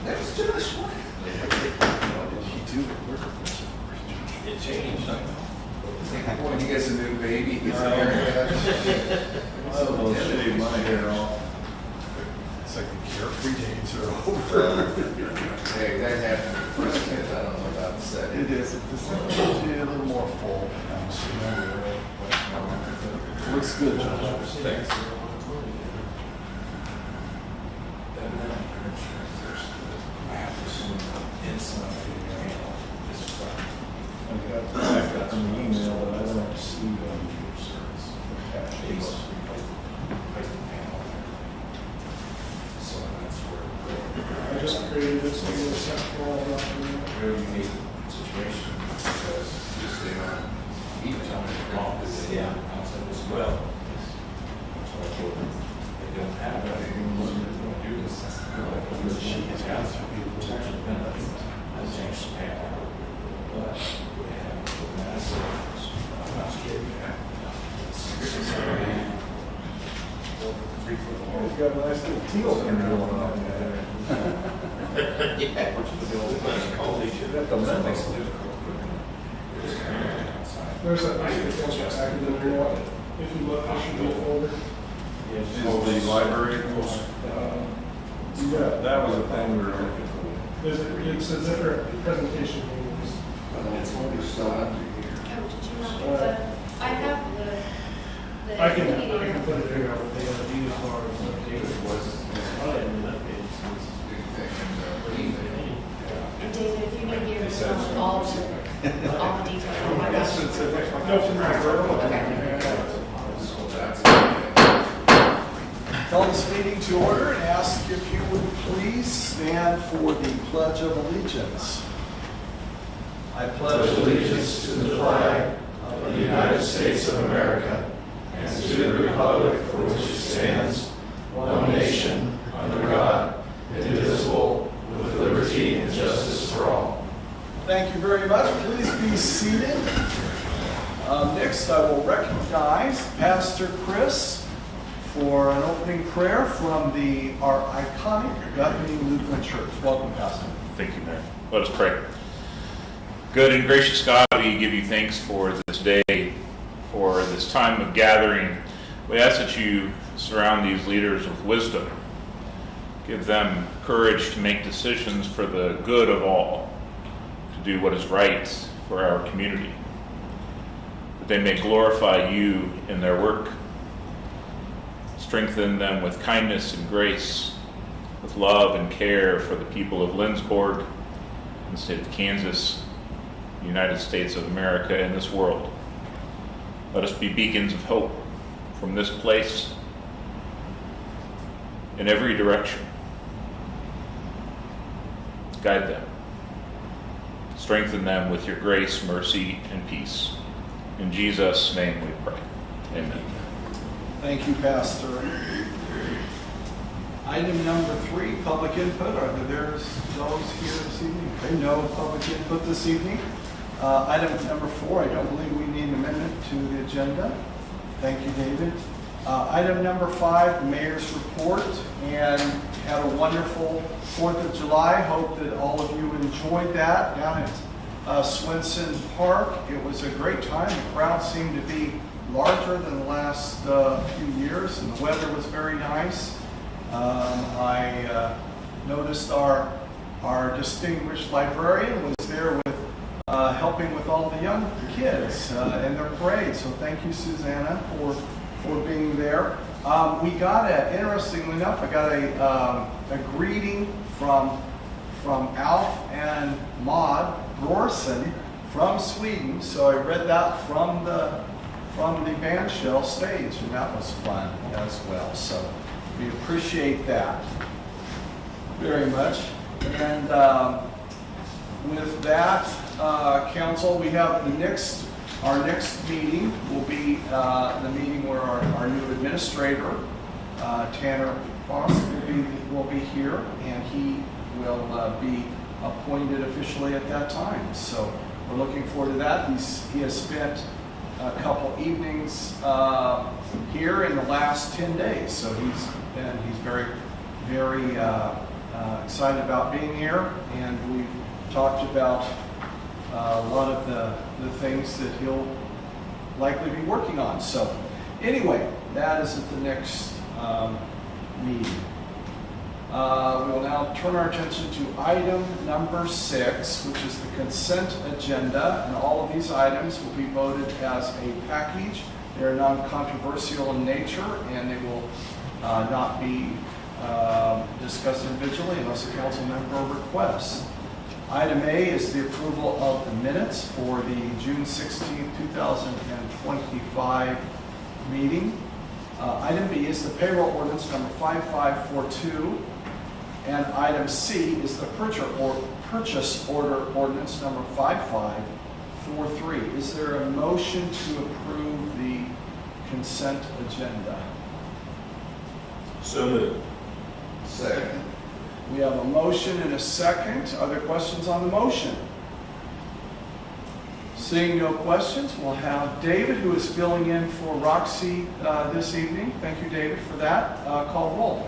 That was Josh. What did he do at work? It changed. When he gets a new baby, he's I will shave my hair off. It's like the carefree days are over. Hey, that happened with first kids. I don't know about the second. It is. It's a little more full. Looks good, Josh. Thanks. I got an email, but I don't see them. I just created this thing with central document. Very unique situation because Just stay on. Even tell me wrong, yeah, outside as well. So I told them, they don't have that, they don't do this. She has got some protection benefits. I changed the paper. But we have massive, I'm not scared of that. 3 foot long. He's got a nice little teal print going on there. Yeah, which is the old college. That's a lemon. There's that nice package in there. If you look, there should be a folder. Is the library? Yeah, That was a thing we were looking for. it's a different presentation. It's only still under here. Oh, did you not get the, I have the. I can put it here. And David, if you need your, all the details. I got you. No, it's in my journal. Call this meeting to order and ask if you would please stand for the Pledge of Allegiance. I pledge allegiance to the flag of the United States of America and to the republic for which it stands, one nation, under God, indivisible, with liberty and justice for all. Thank you very much. Please be seated. Next, I will recognize Pastor Chris for an opening prayer from our iconic Bethany Lutheran Church. Welcome, Pastor. Thank you, Mayor. Let us pray. Good and gracious God, we give you thanks for this day, for this time of gathering. We ask that you surround these leaders with wisdom. Give them courage to make decisions for the good of all, to do what is right for our community, that they may glorify you in their work. Strengthen them with kindness and grace, with love and care for the people of Lindsborg, in the state of Kansas, the United States of America, and this world. Let us be beacons of hope from this place in every direction. Guide them. Strengthen them with your grace, mercy, and peace. In Jesus' name we pray. Amen. Thank you, Pastor. Item number 3, public input. Are there those here this evening? Okay, no public input this evening. Item number 4, I don't believe we need an amendment to the agenda. Thank you, David. Item number 5, the mayor's report, and had a wonderful 4th of July. Hope that all of you enjoyed that down at Swenson Park. It was a great time. The crowd seemed to be larger than the last few years, and the weather was very nice. I noticed our distinguished librarian was there with helping with all the young kids in their parade. So thank you, Susanna, for being there. Interestingly enough, I got a greeting from Alf and Maud Brorson from Sweden. So I read that from the bandshell stage, and that was fun as well. So we appreciate that very much. And with that, Council, we have our next meeting will be the meeting where our new administrator, Tanner Foss, will be here, and he will be appointed officially at that time. So we're looking forward to that. He has spent a couple evenings here in the last 10 days, so he's very excited about being here, and we've talked about a lot of the things that he'll likely be working on. So anyway, that is at the next meeting. We will now turn our attention to item number 6, which is the consent agenda, and all of these items will be voted as a package. They are non-controversial in nature, and they will not be discussed individually unless a council member requests. Item A is the approval of the minutes for the June 16, 2025 meeting. Item B is the payroll ordinance number 5542. And item C is the purchase order ordinance number 5543. Is there a motion to approve the consent agenda? So moved. Second. We have a motion and a second. Are there questions on the motion? Seeing no questions, we'll have David, who is filling in for Roxy this evening. Thank you, David, for that. Call roll.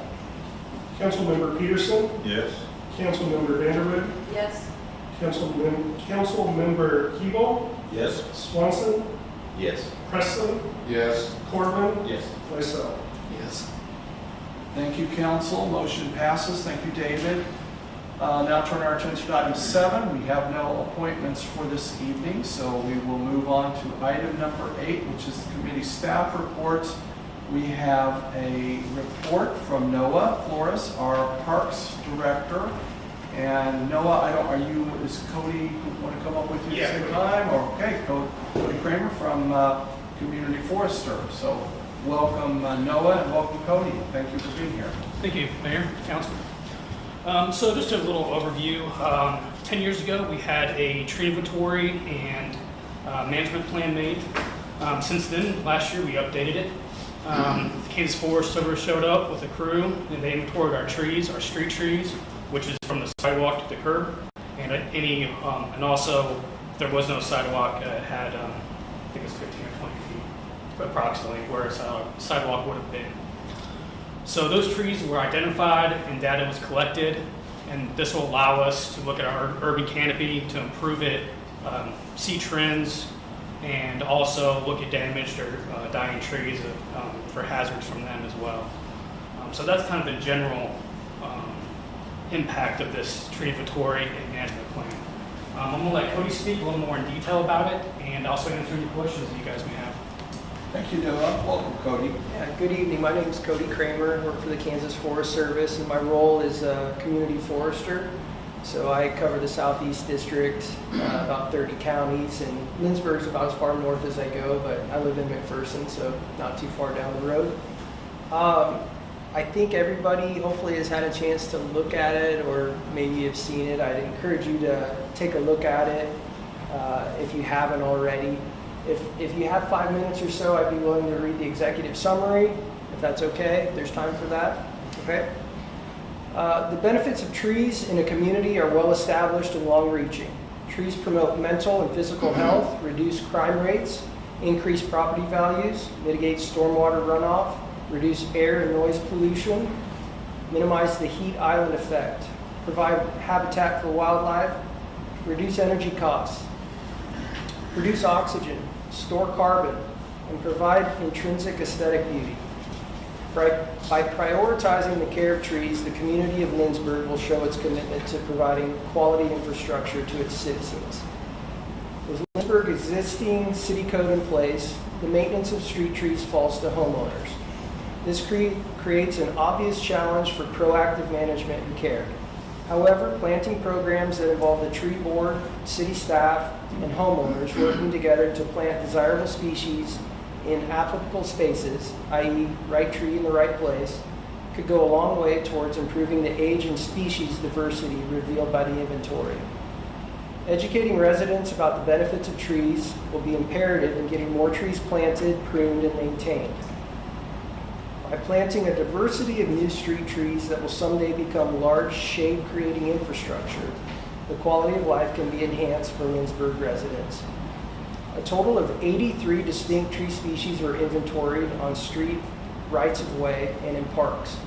Councilmember Peterson, Yes. Councilmember Vanderwood, Yes. Councilmember Keeble, Yes. Swanson, Yes. Presley, Yes. Corbin, Yes. myself. Yes. Thank you, council. Motion passes. Thank you, David. Now turn our attention to item 7. We have no appointments for this evening, so we will move on to item number 8, which is the committee staff reports. We have a report from Noah Flores, our Parks Director. And Noah, is Cody want to come up with you at the same time? Or, okay, Cody Kramer from Community Forester. So welcome Noah and welcome Cody. Thank you for being here. Thank you, Mayor, Council. So just a little overview. 10 years ago, we had a tree inventory and management plan made. Since then, last year, we updated it. The Kansas Forest Service showed up with a crew, and they inventoried our trees, our street trees, which is from the sidewalk to the curb. And and also, if there was no sidewalk, it had, I think it was 15 or 20 feet, approximately, where a sidewalk would have been. So those trees were identified and data was collected, and this will allow us to look at our urban canopy to improve it, see trends, and also look at damaged or dying trees for hazards from them as well. So that's kind of the general impact of this tree inventory and management plan. I'm going to let Cody speak a little more in detail about it and also answer any questions that you guys may have. Thank you, Noah. Welcome, Cody. Yeah, good evening. My name is Cody Kramer. I work for the Kansas Forest Service, and my role is a community forester. So I cover the Southeast District, about 30 counties, and Lindsborg is about as far north as I go, but I live in McPherson, so not too far down the road. I think everybody hopefully has had a chance to look at it, or maybe have seen it. I'd encourage you to take a look at it if you haven't already. If you have 5 minutes or so, I'd be willing to read the executive summary, if that's okay, if there's time for that. Okay. The benefits of trees in a community are well established and long-reaching. Trees promote mental and physical health, reduce crime rates, increase property values, mitigate stormwater runoff, reduce air and noise pollution, minimize the heat island effect, provide habitat for wildlife, reduce energy costs, produce oxygen, store carbon, and provide intrinsic aesthetic beauty. By prioritizing the care of trees, the community of Lindsborg will show its commitment to providing quality infrastructure to its citizens. With Lindsborg's existing city code in place, the maintenance of street trees falls to homeowners. This creates an obvious challenge for proactive management and care. However, planting programs that involve the tree board, city staff, and homeowners working together to plant desirable species in applicable spaces, i.e. right tree in the right place, could go a long way towards improving the age and species diversity revealed by the inventory. Educating residents about the benefits of trees will be imperative in getting more trees planted, pruned, and maintained. By planting a diversity of new street trees that will someday become large shade-creating infrastructure, the quality of life can be enhanced for Lindsborg residents. A total of 83 distinct tree species were inventoried on street, rights-of-way, and in parks.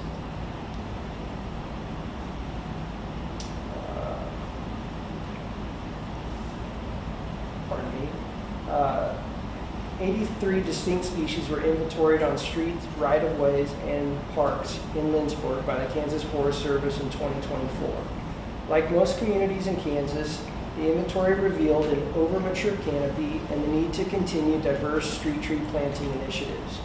83 distinct species were inventoried on streets, right-of-ways, and parks in Lindsborg by the Kansas Forest Service in 2024. Like most communities in Kansas, the inventory revealed an over-mature canopy and the need to continue diverse street tree planting initiatives.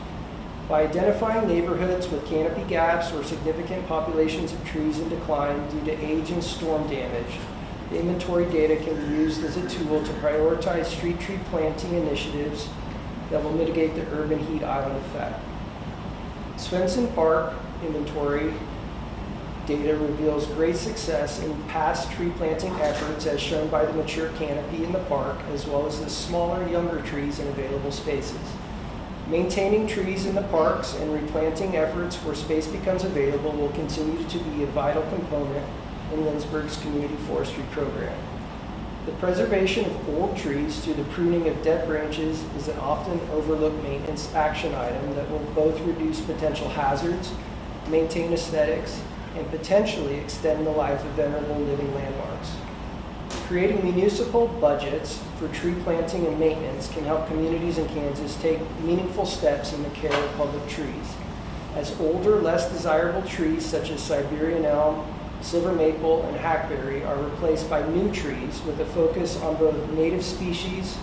By identifying neighborhoods with canopy gaps or significant populations of trees in decline due to age and storm damage, the inventory data can be used as a tool to prioritize street tree planting initiatives that will mitigate the urban heat island effect. Svensson Park inventory data reveals great success in past tree planting efforts as shown by the mature canopy in the park, as well as the smaller, younger trees in available spaces. Maintaining trees in the parks and replanting efforts where space becomes available will continue to be a vital component in Lindsborg's community forestry program. The preservation of old trees through the pruning of dead branches is an often overlooked maintenance action item that will both reduce potential hazards, maintain aesthetics, and potentially extend the life of venerable living landmarks. Creating municipal budgets for tree planting and maintenance can help communities in Kansas take meaningful steps in the care of public trees. As older, less desirable trees such as Siberian elm, silver maple, and hackberry are replaced by new trees with a focus on both native species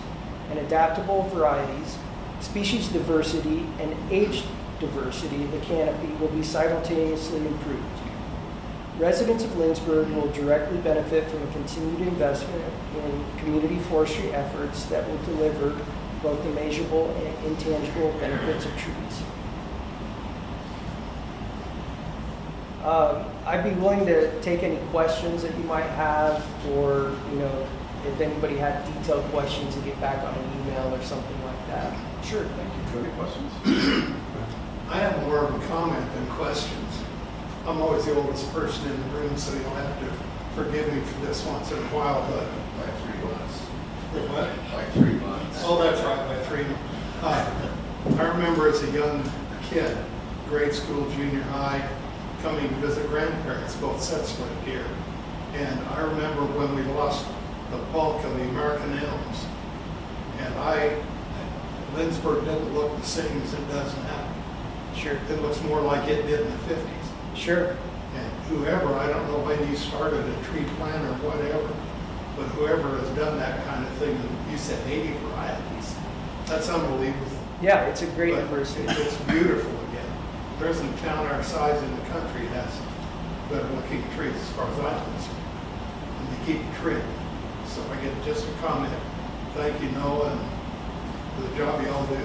and adaptable varieties, species diversity and age diversity of the canopy will be simultaneously improved. Residents of Lindsborg will directly benefit from a continued investment in community forestry efforts that will deliver both the measurable and intangible benefits of trees. I'd be willing to take any questions that you might have, or if anybody had detailed questions, to get back on an email or something like that. Sure, thank you. Cody, questions? I have more of a comment than questions. I'm always the oldest person in the room, so you'll have to forgive me for this once in a while, but By 3 months. what? By 3 months. Oh, that's right, by 3 months. I remember as a young kid, grade school, junior high, coming to visit grandparents, both sets lived here. And I remember when we lost the bulk of the American elms. And Lindsborg didn't look the same as it does now. Sure. It looks more like it did in the 50s. Sure. And whoever, I don't know when you started a tree plant or whatever, but whoever has done that kind of thing, you said 80 varieties. That's unbelievable. Yeah, it's a great But diversity. it's beautiful again. There isn't a town our size in the country that has better looking trees as far as I'm concerned. And they keep trim. So I get just a comment. Thank you, Noah, and for the job y'all do.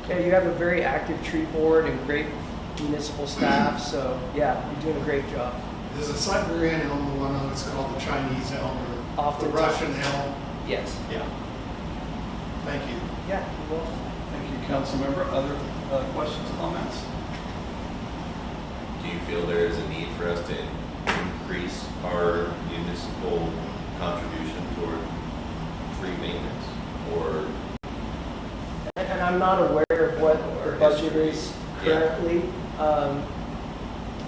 Yeah, you have a very active tree board and great municipal staff, so yeah, you're doing a great job. There's a Siberian elm, the one on it's called the Chinese elm or Often the Russian elm. Yes. Yeah. Thank you. Yeah, well, Thank you, council member. Other questions, comments? Do you feel there is a need for us to increase our municipal contribution toward tree maintenance? Or and I'm not aware of what the budget is currently,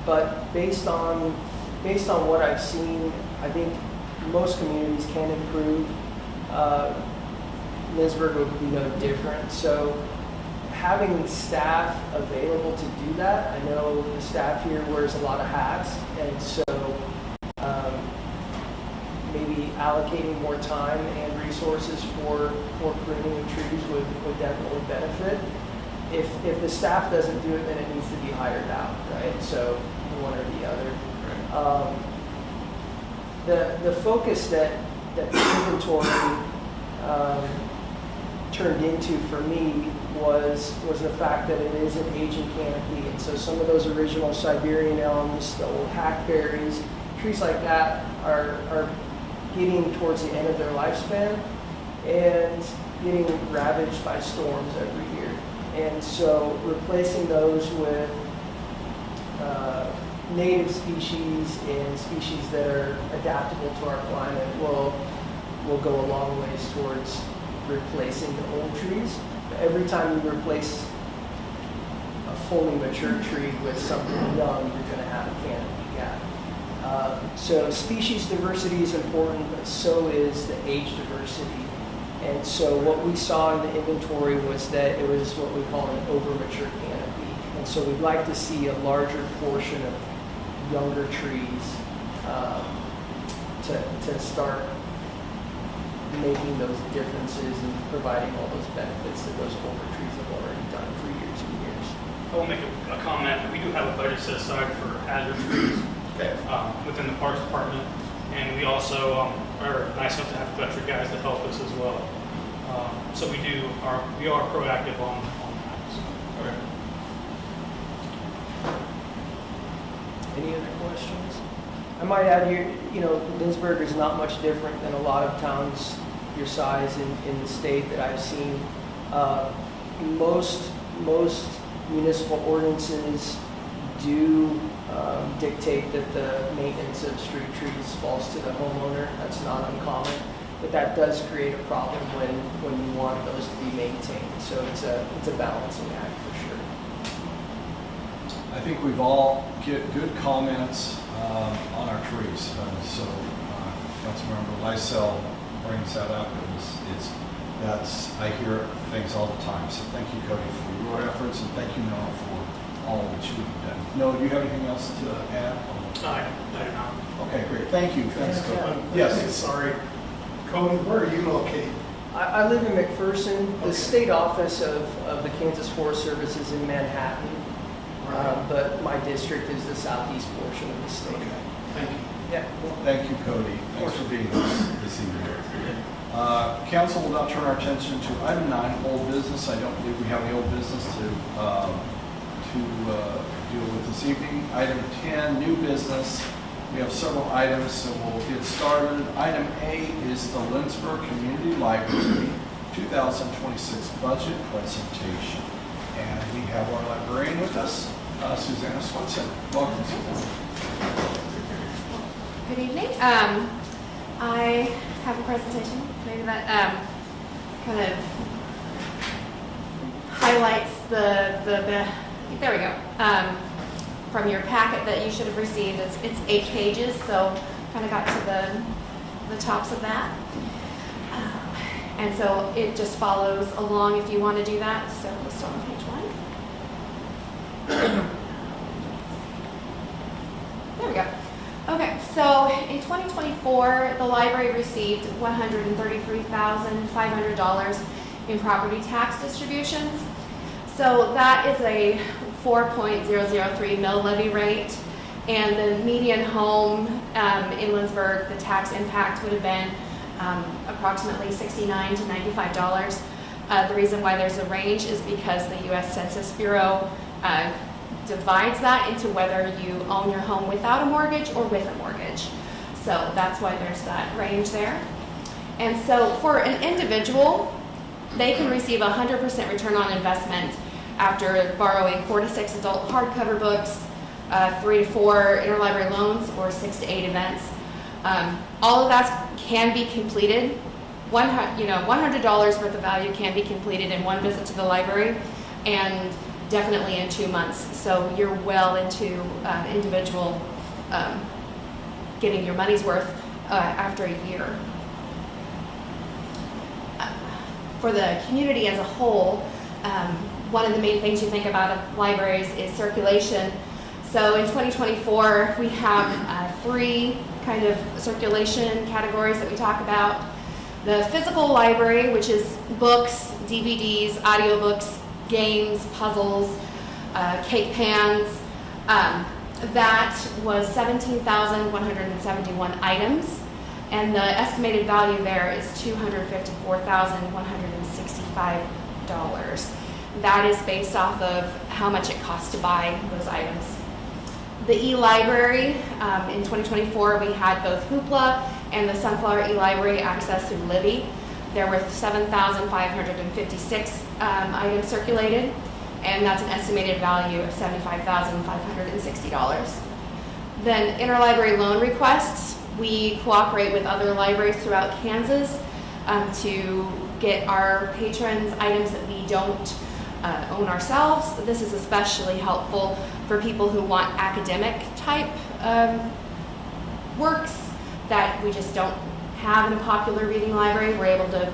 but based on what I've seen, I think most communities can improve. Lindsborg would be no different. So having staff available to do that, I know the staff here wears a lot of hats, and so maybe allocating more time and resources for pruning of trees would definitely benefit. If the staff doesn't do it, then it needs to be hired out, right? So one or the other. The focus that the inventory turned into for me was the fact that it is an aging canopy, and so some of those original Siberian elms, the old hackberries, trees like that are getting towards the end of their lifespan and getting ravaged by storms every year. And so replacing those with native species and species that are adaptable to our climate will go a long ways towards replacing the old trees. Every time you replace a fully mature tree with something young, you're going to have a canopy gap. So species diversity is important, but so is the age diversity. And so what we saw in the inventory was that it was what we call an over-mature canopy. And so we'd like to see a larger portion of younger trees to start making those differences and providing all those benefits that those older trees have already done for years and years. I will make a comment. We do have a budget set aside for hazard trees Okay. within the Parks Department. And we also are nice enough to have veteran guys that help us as well. So we are proactive on that. So. Okay. Any other questions? I might add here, Lindsborg is not much different than a lot of towns your size in the state that I've seen. Most municipal ordinances do dictate that the maintenance of street trees falls to the homeowner. That's not uncommon, but that does create a problem when you want those to be maintained. So it's a balancing act for sure. I think we've all get good comments on our trees. So Councilmember Lysell brings that up. I hear things all the time. So thank you, Cody, for your efforts, and thank you, Noah, for all that you've done. Noah, do you have anything else to add? I do not. Okay, great. Thank you. Thanks, Cody. Yes, Yes. sorry. Cody, where are you located? I live in McPherson. The state office of the Kansas Forest Service is in Manhattan, but my district is the southeast portion of the state. Okay, thank you. Yeah. Thank you, Cody. Thanks for being this evening. Council will now turn our attention to item 9, old business. I don't believe we have any old business to deal with this evening. Item 10, new business. We have several items, so we'll get started. Item A is the Lindsborg Community Library 2026 budget presentation. And we have our librarian with us, Susanna Swanson. Welcome, Susanna. Good evening. I have a presentation maybe that kind of highlights the there we go. From your packet that you should have received, it's 8 pages, so kind of got to the tops of that. And so it just follows along if you want to do that. So we'll start on page 1. There we go. Okay, so in 2024, the library received $133,500 in property tax distributions. So that is a 4.003 mill levy rate, and the median home in Lindsborg, the tax impact would have been approximately $69 to $95. The reason why there's a range is because the U.S. Census Bureau divides that into whether you own your home without a mortgage or with a mortgage. So that's why there's that range there. And so for an individual, they can receive 100% return on investment after borrowing 4 to 6 adult hardcover books, 3 to 4 interlibrary loans, or 6 to 8 events. All of that can be completed. $100 worth of value can be completed in one visit to the library, and definitely in 2 months. So you're well into individual getting your money's worth after a year. For the community as a whole, one of the main things you think about of libraries is circulation. So in 2024, we have 3 kind of circulation categories that we talk about. The physical library, which is books, DVDs, audiobooks, games, puzzles, cake pans. That was 17,171 items, and the estimated value there is $254,165. That is based off of how much it costs to buy those items. The e-library, in 2024, we had both Hoopla and the Sunflower e-library access through Libby. There were 7,556 items circulated, and that's an estimated value of $75,560. Then interlibrary loan requests. We cooperate with other libraries throughout Kansas to get our patrons items that we don't own ourselves. This is especially helpful for people who want academic type works that we just don't have in a popular reading library. We're able to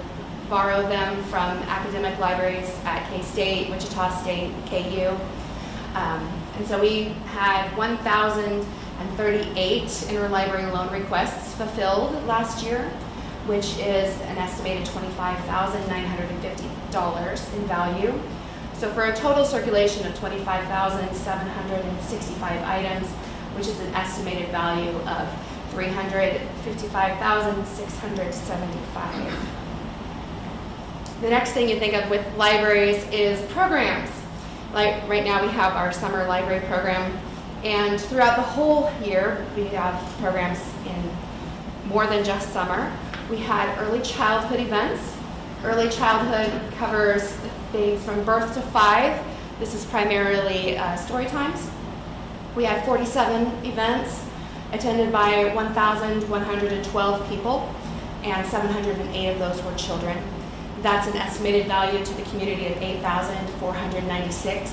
borrow them from academic libraries at K-State, Wichita State, KU. And so we had 1,038 interlibrary loan requests fulfilled last year, which is an estimated $25,950 in value. So for a total circulation of 25,765 items, which is an estimated value of $355,675. The next thing you think of with libraries is programs. Like right now we have our summer library program, and throughout the whole year we have programs in more than just summer. We had early childhood events. Early childhood covers things from birth to 5. This is primarily story times. We had 47 events attended by 1,112 people, and 708 of those were children. That's an estimated value to the community of $8,496.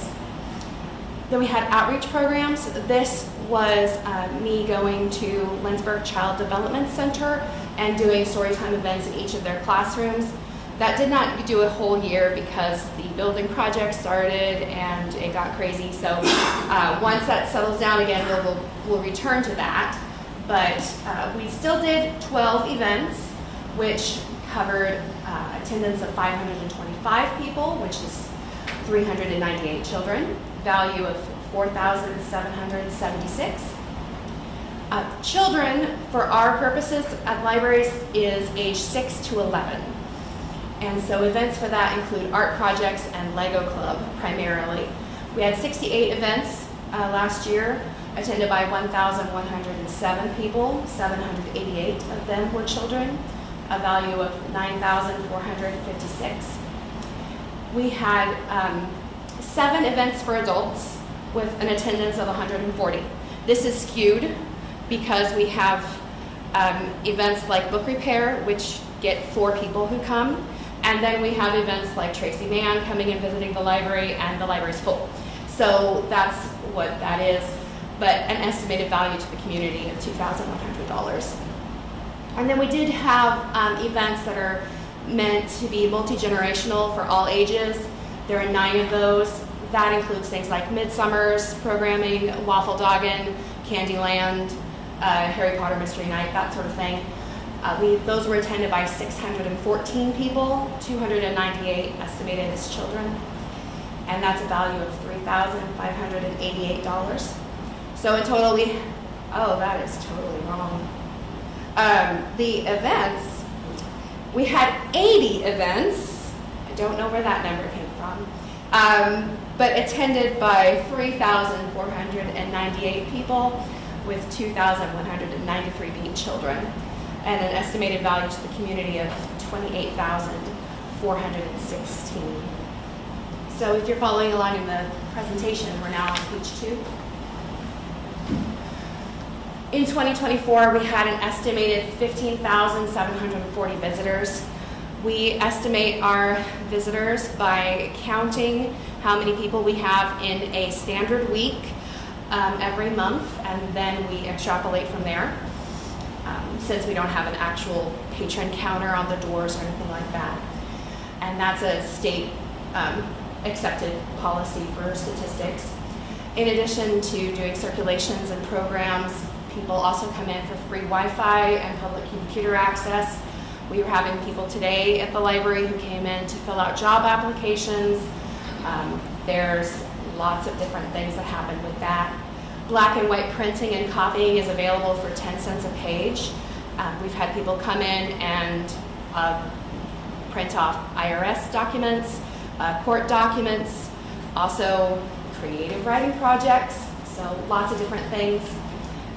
Then we had outreach programs. This was me going to Lindsborg Child Development Center and doing storytime events in each of their classrooms. That did not do a whole year because the building project started and it got crazy. So once that settles down again, we'll return to that. But we still did 12 events, which covered attendance of 525 people, which is 398 children, value of $4,776. Children, for our purposes at libraries, is age 6 to 11. And so events for that include art projects and Lego Club primarily. We had 68 events last year, attended by 1,107 people. 788 of them were children, a value of $9,456. We had 7 events for adults with an attendance of 140. This is skewed because we have events like book repair, which get 4 people who come. And then we have events like Tracy Mann coming and visiting the library, and the library's full. So that's what that is, but an estimated value to the community of $2,100. And then we did have events that are meant to be multi-generational for all ages. There are 9 of those. That includes things like Midsummer's programming, Waffle Doggin, Candyland, Harry Potter Mystery Night, that sort of thing. Those were attended by 614 people, 298 estimated as children, and that's a value of $3,588. So in total, that is totally wrong. The events, we had 80 events. I don't know where that number came from, but attended by 3,498 people, with 2,193 being children, and an estimated value to the community of $28,416. So if you're following along in the presentation, we're now on page 2. In 2024, we had an estimated 15,740 visitors. We estimate our visitors by counting how many people we have in a standard week every month, and then we extrapolate from there. Since we don't have an actual patron counter on the doors or anything like that. And that's a state accepted policy for statistics. In addition to doing circulations and programs, people also come in for free Wi-Fi and public computer access. We were having people today at the library who came in to fill out job applications. There's lots of different things that happen with that. Black and white printing and copying is available for 10 cents a page. We've had people come in and print off IRS documents, court documents, also creative writing projects, so lots of different things.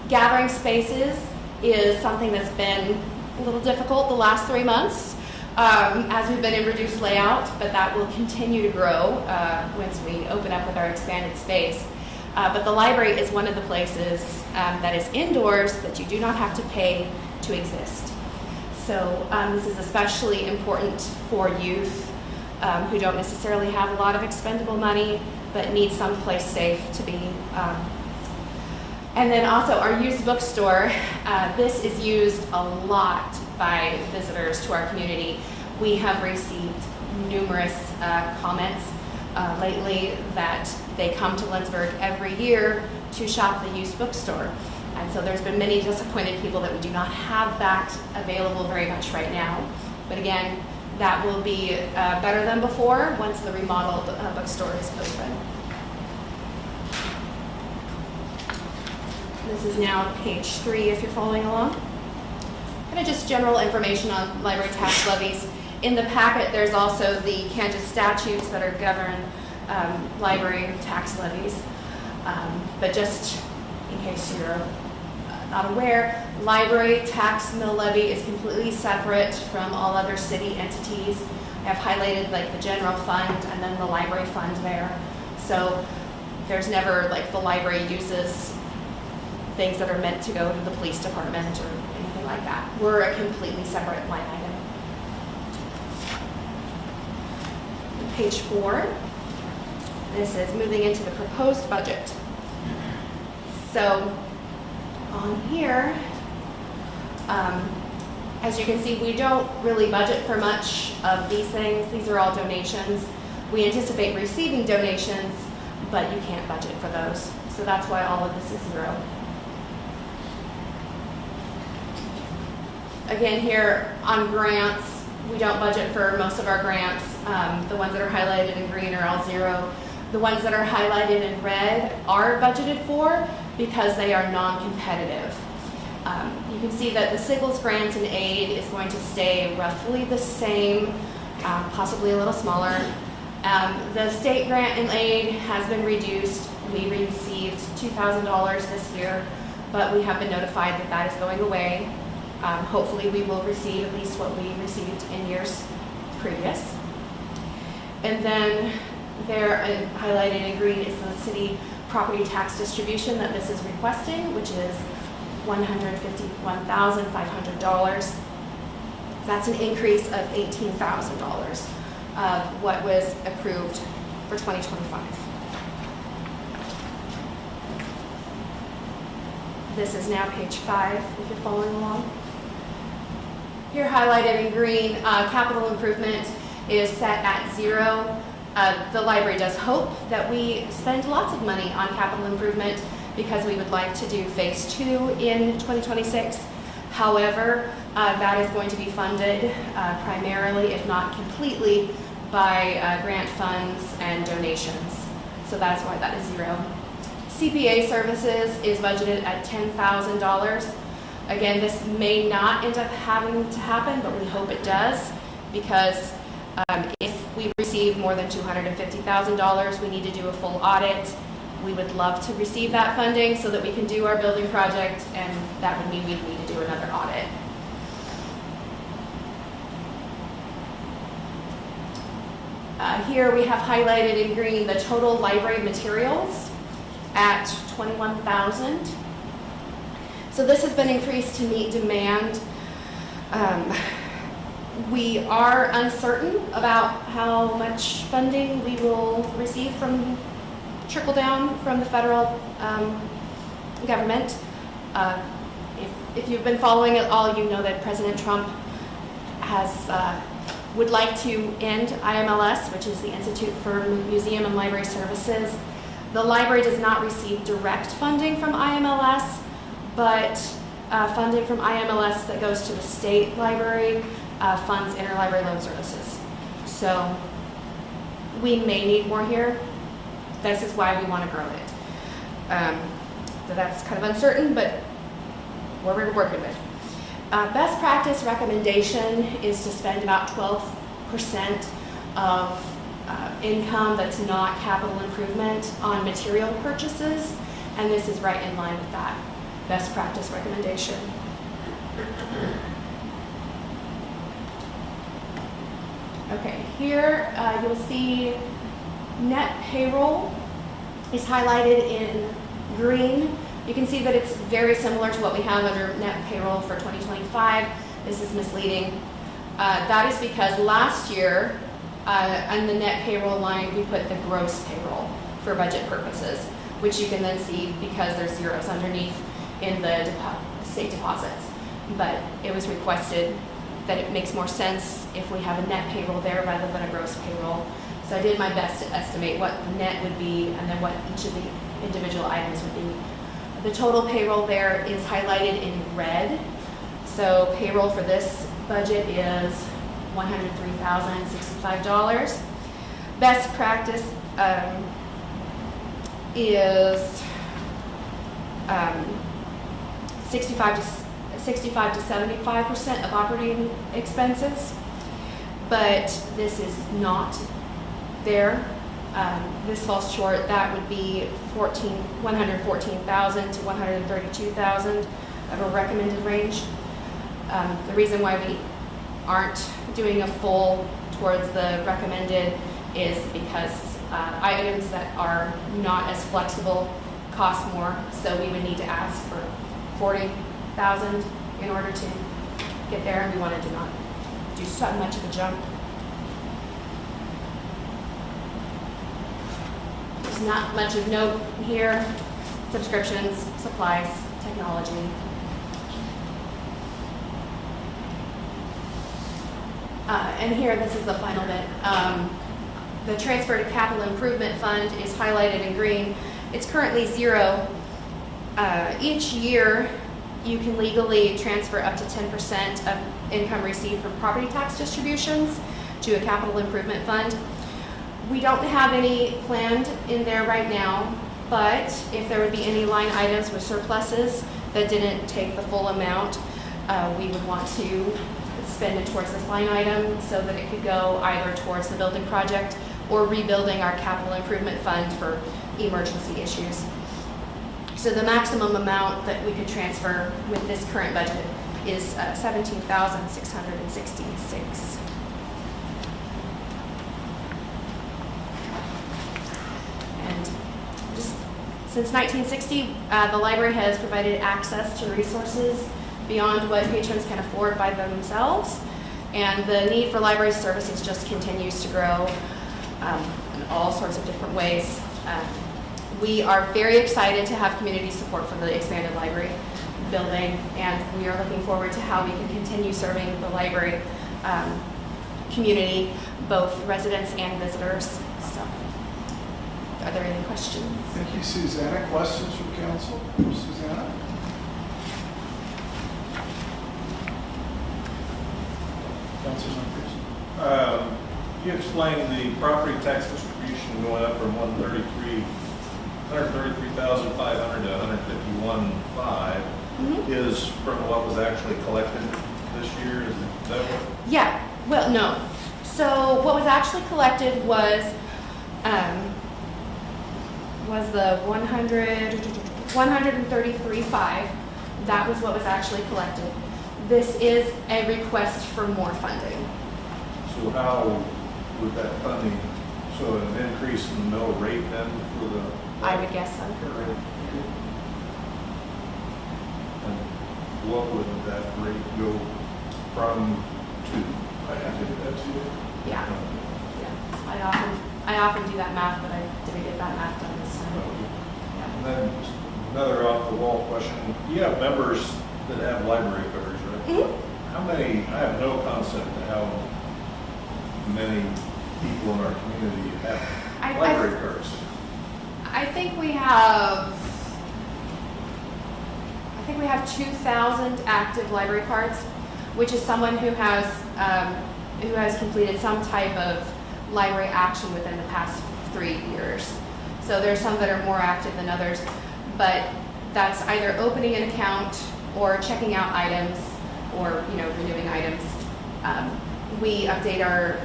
Gathering spaces is something that's been a little difficult the last 3 months as we've been in reduced layout, but that will continue to grow once we open up with our expanded space. But the library is one of the places that is indoors that you do not have to pay to exist. So this is especially important for youth who don't necessarily have a lot of expendable money, but need someplace safe to be. And then also our used bookstore. This is used a lot by visitors to our community. We have received numerous comments lately that they come to Lindsborg every year to shop the used bookstore. And so there's been many disappointed people that we do not have that available very much right now. But again, that will be better than before once the remodeled bookstore is open. This is now page 3 if you're following along. Kind of just general information on library tax levies. In the packet, there's also the Kansas statutes that are govern library tax levies. But just in case you're not aware, library tax mill levy is completely separate from all other city entities. I have highlighted like the general fund and then the library fund there. So there's never like the library uses things that are meant to go to the police department or anything like that. We're a completely separate line item. Page 4, this is moving into the proposed budget. So on here, as you can see, we don't really budget for much of these things. These are all donations. We anticipate receiving donations, but you can't budget for those. So that's why all of this is 0. Again, here on grants, we don't budget for most of our grants. The ones that are highlighted in green are all 0. The ones that are highlighted in red are budgeted for because they are non-competitive. You can see that the Sickles grant and aid is going to stay roughly the same, possibly a little smaller. The state grant and aid has been reduced. We received $2,000 this year, but we have been notified that that is going away. Hopefully we will receive at least what we received in years previous. And then there, highlighted in green, is the city property tax distribution that this is requesting, which is $151,500. That's an increase of $18,000 of what was approved for 2025. This is now page 5, if you're following along. Here highlighted in green, capital improvement is set at 0. The library does hope that we spend lots of money on capital improvement because we would like to do phase 2 in 2026. However, that is going to be funded primarily, if not completely, by grant funds and donations. So that's why that is 0. CPA services is budgeted at $10,000. Again, this may not end up having to happen, but we hope it does, because if we receive more than $250,000, we need to do a full audit. We would love to receive that funding so that we can do our building project, and that would mean we'd need to do another audit. Here we have highlighted in green the total library materials at $21,000. So this has been increased to meet demand. We are uncertain about how much funding we will receive from trickle down from the federal government. If you've been following it all, you know that President Trump would like to end IMLS, which is the Institute for Museum and Library Services. The library does not receive direct funding from IMLS, but funding from IMLS that goes to the state library funds interlibrary loan services. So we may need more here. This is why we want to grow it. So that's kind of uncertain, but we're working with. Best practice recommendation is to spend about 12% of income that's not capital improvement on material purchases, and this is right in line with that best practice recommendation. Okay, here you'll see net payroll is highlighted in green. You can see that it's very similar to what we have under net payroll for 2025. This is misleading. That is because last year on the net payroll line we put the gross payroll for budget purposes, which you can then see because there's zeros underneath in the state deposits. But it was requested that it makes more sense if we have a net payroll there rather than a gross payroll. So I did my best to estimate what the net would be and then what each of the individual items would be. The total payroll there is highlighted in red. So payroll for this budget is $103,065. Best practice is 65 to 75% of operating expenses, but this is not there. This falls short. That would be $114,000 to $132,000 of a recommended range. The reason why we aren't doing a full towards the recommended is because items that are not as flexible cost more, so we would need to ask for $40,000 in order to get there, and we wanted to not do so much of a jump. There's not much of note here. Subscriptions, supplies, technology. And here, this is the final bit. The transfer to capital improvement fund is highlighted in green. It's currently 0. Each year, you can legally transfer up to 10% of income received from property tax distributions to a capital improvement fund. We don't have any planned in there right now, but if there would be any line items with surpluses that didn't take the full amount, we would want to spend it towards this line item so that it could go either towards the building project or rebuilding our capital improvement fund for emergency issues. So the maximum amount that we could transfer with this current budget is $17,666. And just since 1960, the library has provided access to resources beyond what patrons can afford by themselves, and the need for library services just continues to grow in all sorts of different ways. We are very excited to have community support for the expanded library building, and we are looking forward to how we can continue serving the library community, both residents and visitors. So, are there any questions? Thank you, Susanna. Questions from council? Susanna? Councilman Pearson. You explained the property tax distribution going up from 133,500 to 151,500 is from what was actually collected this year. Is that what? Yeah. Well, no. So what was actually collected was the 133,500. That was what was actually collected. This is a request for more funding. So how would that funding, so an increase in the mill rate then for the? I would guess so. And what would that rate go from to? I have to get that to you. Yeah. I often do that math, but I didn't get that math done this time. And then just another off the wall question. You have members that have library cards, right? Mhm. How many, I have no concept of how many people in our community have library cards. I think we have 2,000 active library cards, which is someone who has completed some type of library action within the past 3 years. So there's some that are more active than others, but that's either opening an account or checking out items or renewing items. We update our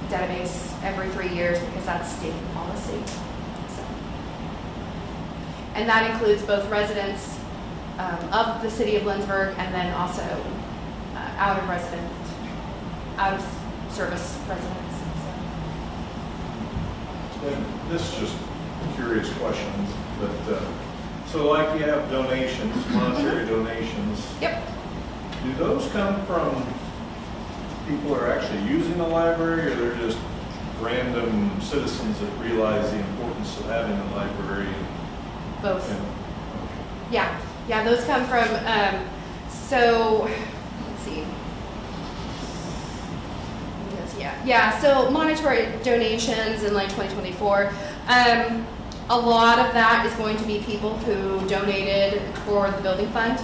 database every 3 years because that's state policy. So. And that includes both residents of the city of Lindsborg and then also out of service residents. And this is just curious questions, but so like you have donations, monetary donations. Yep. Do those come from people who are actually using the library, or they're just random citizens that realize the importance of having a library? Both. And, Yeah, those come from, so, let's see. Yeah, so monetary donations in like 2024. A lot of that is going to be people who donated for the building fund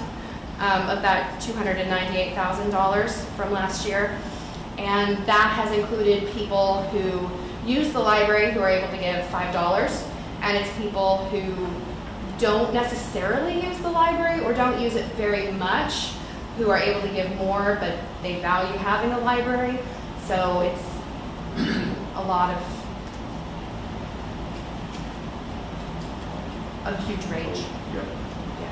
of that $298,000 from last year. And that has included people who use the library who are able to give $5. And it's people who don't necessarily use the library or don't use it very much who are able to give more, but they value having a library. So it's a lot of a huge range. Yep. Yeah.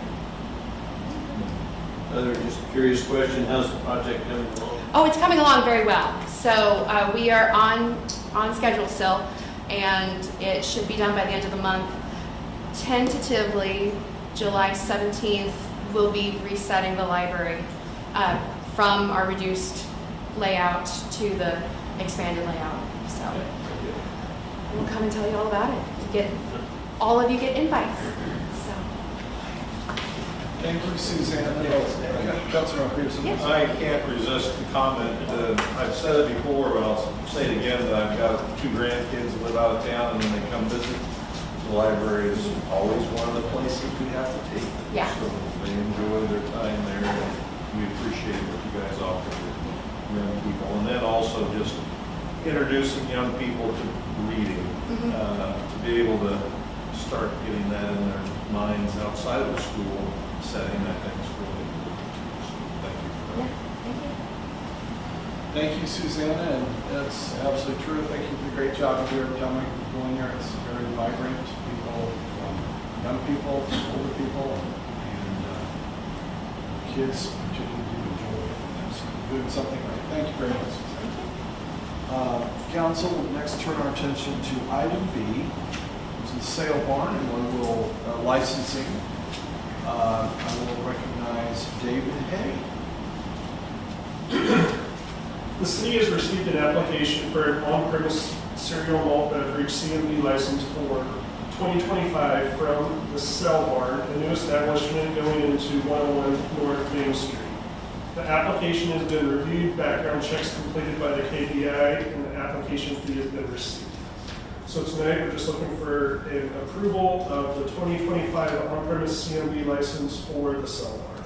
Another just curious question, how's the project coming along? Oh, it's coming along very well. So we are on schedule still, and it should be done by the end of the month. Tentatively, July 17th, we'll be resetting the library from our reduced layout to the expanded layout. So we'll come and tell you all about it. All of you get invites. So. Thank you, Suzanne. Councilor Pearson. Yes. I can't resist the comment. I've said it before, but I'll say it again, that I've got 2 grandkids that live out of town, and when they come visit, the library is always one of the places we have to take them. Yeah. So they enjoy their time there, and we appreciate what you guys offer to young people. And then also just introducing young people to reading, to be able to start getting that in their minds outside of the school setting, I think is really good. So, thank you for Yeah, that. thank you. Thank you, Susanna, and that's absolutely true. Thank you for the great job of your time going there. It's very vibrant. People, young people, older people, and kids particularly do enjoy it. And so doing something right. Thank you very much, Susanna. Council, we'll next turn our attention to item B, which is sale barn, and we will licensing. I will recognize David Hay. The city has received an application for an on-premise cereal malt beverage CMB license for 2025 from the Cell Barn, a new establishment going into 101 North Main Street. The application has been reviewed, background checks completed by the KBI, and the application fee has been received. So tonight, we're just looking for an approval of the 2025 on-premise CMB license for the Cell Barn.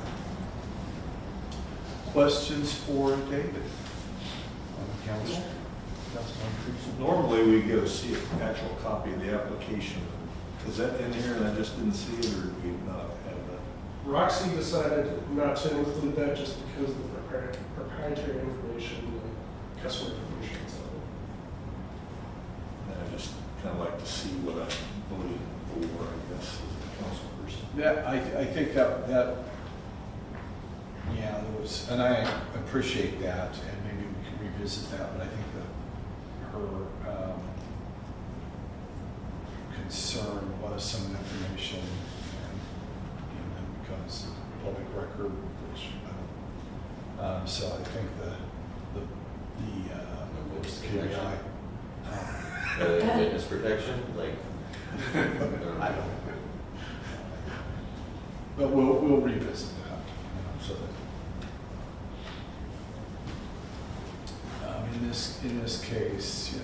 Questions for David? Council? Normally, we get to see an actual copy of the application. Is that in here and I just didn't see it, or do we not have that? Roxy decided not to include that just because of the proprietary information, the customer information. So And I just kind of like to see what I voted for, I guess, as a council person. Yeah, I think that yeah, there was, and I appreciate that, and maybe we can revisit that, but I think that her concern was some of the information, and then becomes public record, which so I think the KBI. Witness protection, like. I don't. But we'll revisit that, so that. In this case,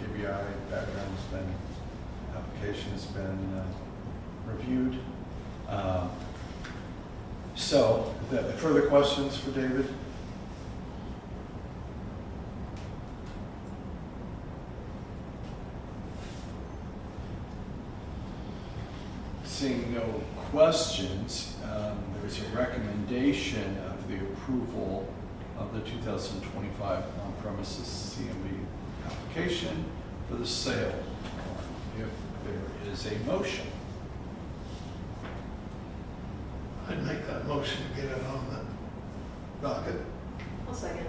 KBI background has been, application has been reviewed. So, further questions for David? Seeing no questions, there is a recommendation of the approval of the 2025 on-premises CMB application for the sale. If there is a motion. I'd make that motion to get it on the docket. I'll second.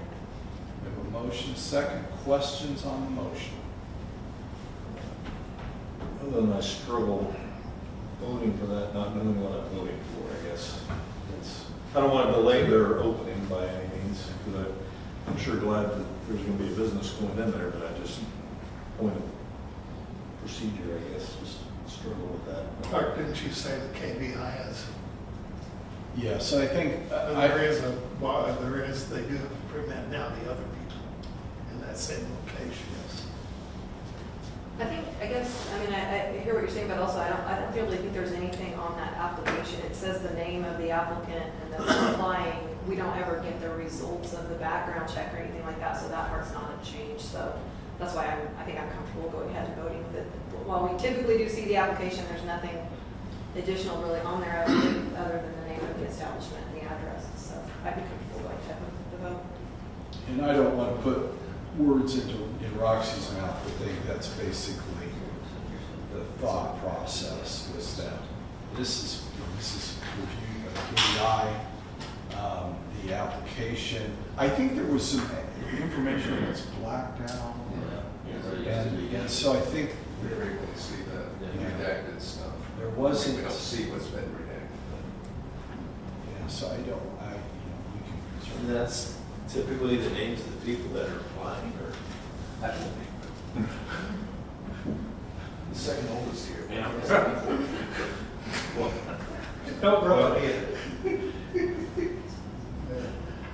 We have a motion, second. Questions on the motion? Other than I struggle voting for that, not knowing what I'm voting for, I guess. I don't want to delay their opening by any means, because I'm sure glad that there's going to be a business going in there, but I just, point of procedure, I guess, just struggle with that. Clark, didn't you say the KBI is? Yes, I think, They do have to permit now the other people in that same location. I hear what you're saying, but also I don't really think there's anything on that application. It says the name of the applicant and then they're applying. We don't ever get the results of the background check or anything like that, so that part's not a change. So that's why I think I'm comfortable going ahead and voting with it. While we typically do see the application, there's nothing additional really on there other than the name of the establishment and the address. So I'd be comfortable going ahead with the vote. And I don't want to put words in Roxy's mouth, but that's basically the thought process was that this is reviewed by KDI, the application. I think there was some information that's blacked out. And so I think We were able to see the redacted stuff. there wasn't. We don't see what's been redacted. Yeah, so I don't, we can. And that's typically the names of the people that are applying, or? That will be. The second oldest here. Well, No, bro.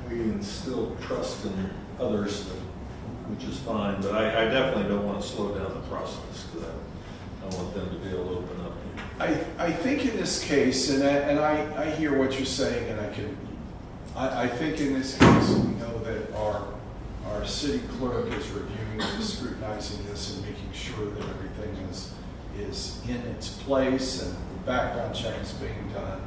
We can still trust in others, which is fine, but I definitely don't want to slow down the process, because I want them to be able to open up. I think in this case, and I hear what you're saying, and I think in this case, we know that our city clerk is reviewing and scrutinizing this and making sure that everything is in its place and the background check is being done.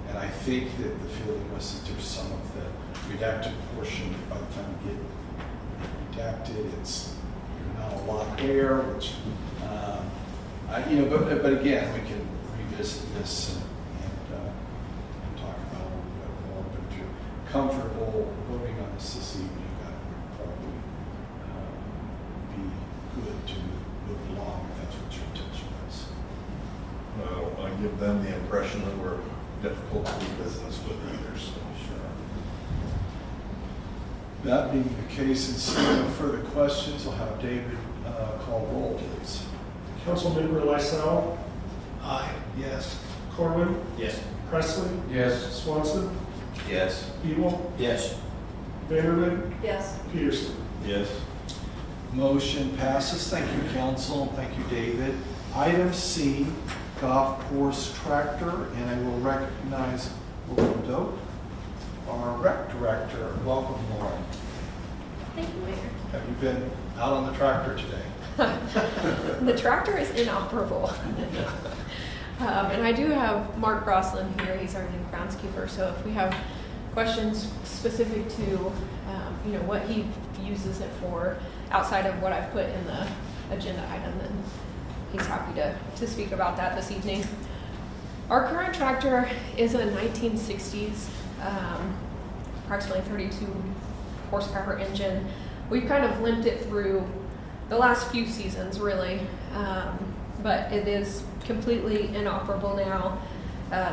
And I think that the feeling was that there's some of the redacted portion, by the time you get redacted, it's not a lot there, which, but again, we can revisit this and talk about it a little bit more. But if you're comfortable voting on this evening, that would probably be good to move along if that's what your intention is. I give them the impression that we're difficult to do business with either, so. That being the case, and seeing no further questions, I'll have David call roll, please. Councilmember Lysell, Aye, yes. Corwin, yes. Presley, Yes. Swanson, Yes. Evil, Yes. Vanderlyn, Yes. Peterson. Yes. Motion passes. Thank you, council. Thank you, David. Item C, golf course tractor, and I will recognize Lauren Doak, our rec director. Welcome, Lauren. Thank you, Mayor. Have you been out on the tractor today? The tractor is inoperable. And I do have Mark Brosnan here. He's our new groundskeeper. So if we have questions specific to, what he uses it for outside of what I've put in the agenda item, then he's happy to speak about that this evening. Our current tractor is a 1960s, approximately 32 horsepower engine. We've kind of limped it through the last few seasons, really, but it is completely inoperable now.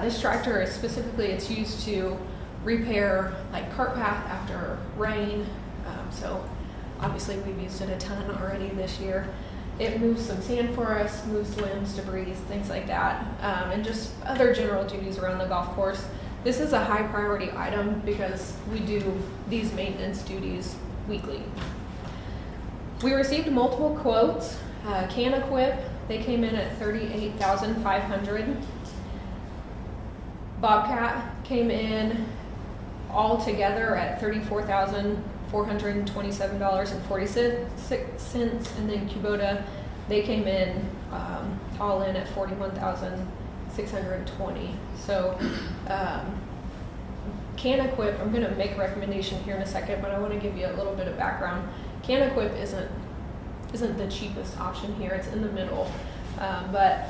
This tractor is it's used to repair like cart path after rain. So obviously we've used it a ton already this year. It moves some sand for us, moves limbs, debris, things like that, and just other general duties around the golf course. This is a high priority item because we do these maintenance duties weekly. We received multiple quotes. Can Equip, they came in at $38,500. Bobcat came in all together at $34,427.46, and then Kubota, they came in all in at $41,620. So Can Equip, I'm going to make a recommendation here in a second, but I want to give you a little bit of background. Can Equip isn't the cheapest option here. It's in the middle, but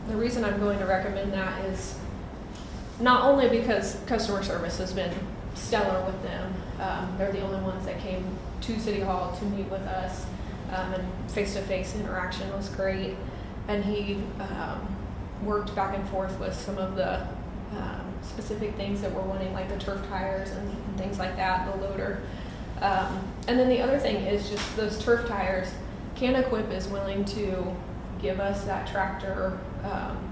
the reason I'm going to recommend that is not only because customer service has been stellar with them. They're the only ones that came to City Hall to meet with us, and face-to-face interaction was great. And he worked back and forth with some of the specific things that we're wanting, like the turf tires and things like that, the loader. And then the other thing is just those turf tires. Can Equip is willing to give us that tractor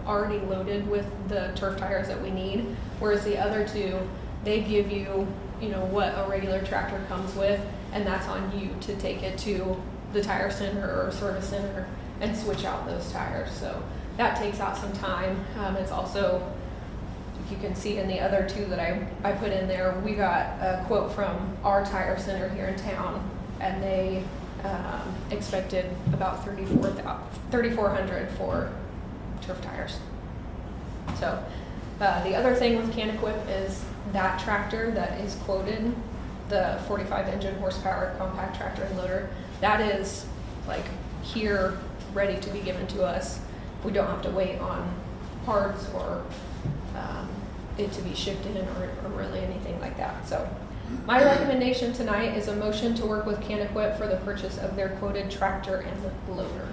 already loaded with the turf tires that we need, whereas the other two, They give you, you know, what a regular tractor comes with, and that's on you to take it to the tire center or service center and switch out those tires. So that takes out some time. It's also, you can see in the other two that I put in there, we got a quote from our tire center here in town, and they expected about $3,400 for turf tires. So the other thing with Can-Equip is that tractor that is quoted, the 45 engine horsepower compact tractor and loader, that is like here ready to be given to us. We don't have to wait on parts or it to be shipped in or really anything like that. So my recommendation tonight is a motion to work with Can-Equip for the purchase of their quoted tractor and loader.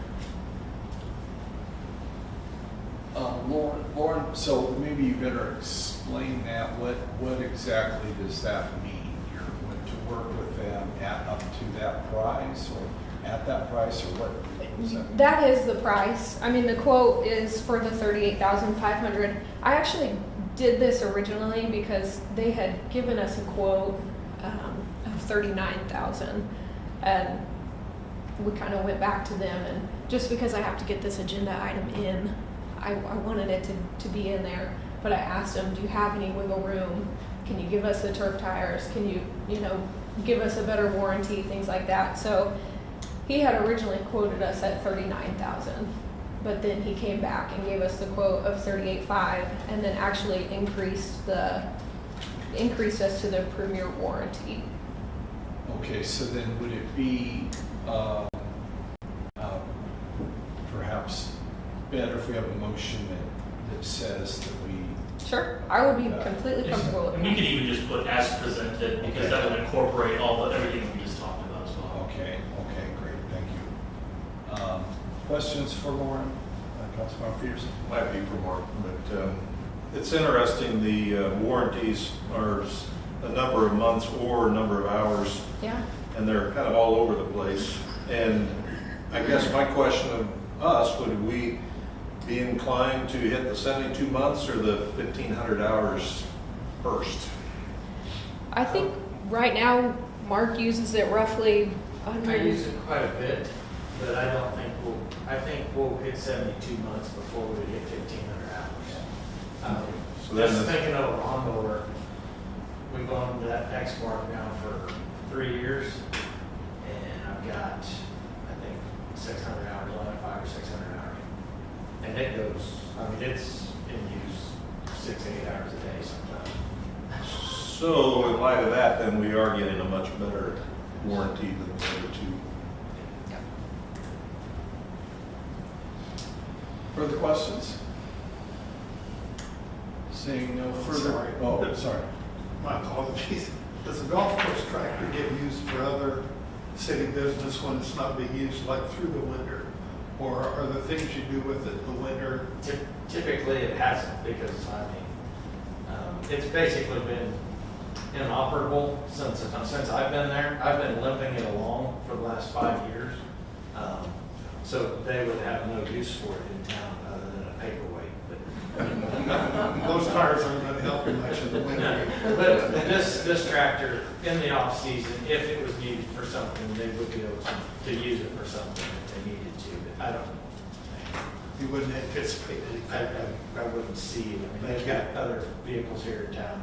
Lauren, so maybe you better explain that. What exactly does that mean? You're going to work with them at up to that price, or at that price, or what does that mean? That is the price. I mean, the quote is for the $38,500. I actually did this originally because they had given us a quote of $39,000, and we kind of went back to them, and just because I have to get this agenda item in, I wanted it to be in there, but I asked them, do you have any wiggle room? Can you give us the turf tires? Can you know, give us a better warranty, things like that. So he had originally quoted us at $39,000, but then he came back and gave us the quote of $38,500, and then actually increased us to the premier warranty. Okay, so then would it be perhaps better if we have a motion that says that we... Sure, I would be completely comfortable with And we that. could even just put as presented, because Okay. that would incorporate everything we just talked about as well. Okay, great, thank you. Questions for Lauren? Councilmember Peterson? Might be for Mark, but it's interesting, the warranties are a number of months or a number of hours, Yeah. and they're kind of all over the place. And I guess my question of us, would we be inclined to hit the 72 months or the 1,500 hours first? I think right now, Mark uses it roughly I 100. use it quite a bit, but I don't think I think we'll hit 72 months before we hit 1,500 hours. So then Just the- thinking of a lawnmower, we've owned that X-Mark now for 3 years, and I've got, I think, 600 hours on it, 500 or 600 hours. And it goes, I mean, it's in use 6 to 8 hours a day sometimes. So in light of that, then we are getting a much better warranty than the other two. Further questions? Seeing no further... Sorry. Oh, sorry. My apologies. Does a golf course tractor get used for other city business when it's not being used, like through the winter? Or are there things you do with it in the winter? Typically, it hasn't, because, I mean, it's basically been inoperable since I've been there. I've been limping it along for the last 5 years. So they would have no use for it in town other than a paperweight. But Those tires aren't going to help you much in the winter. But this tractor, in the off-season, if it was needed for something, they would be able to use it for something if they needed to. But I don't, You wouldn't anticipate anything. I wouldn't see it. I mean, they've got other vehicles here in town.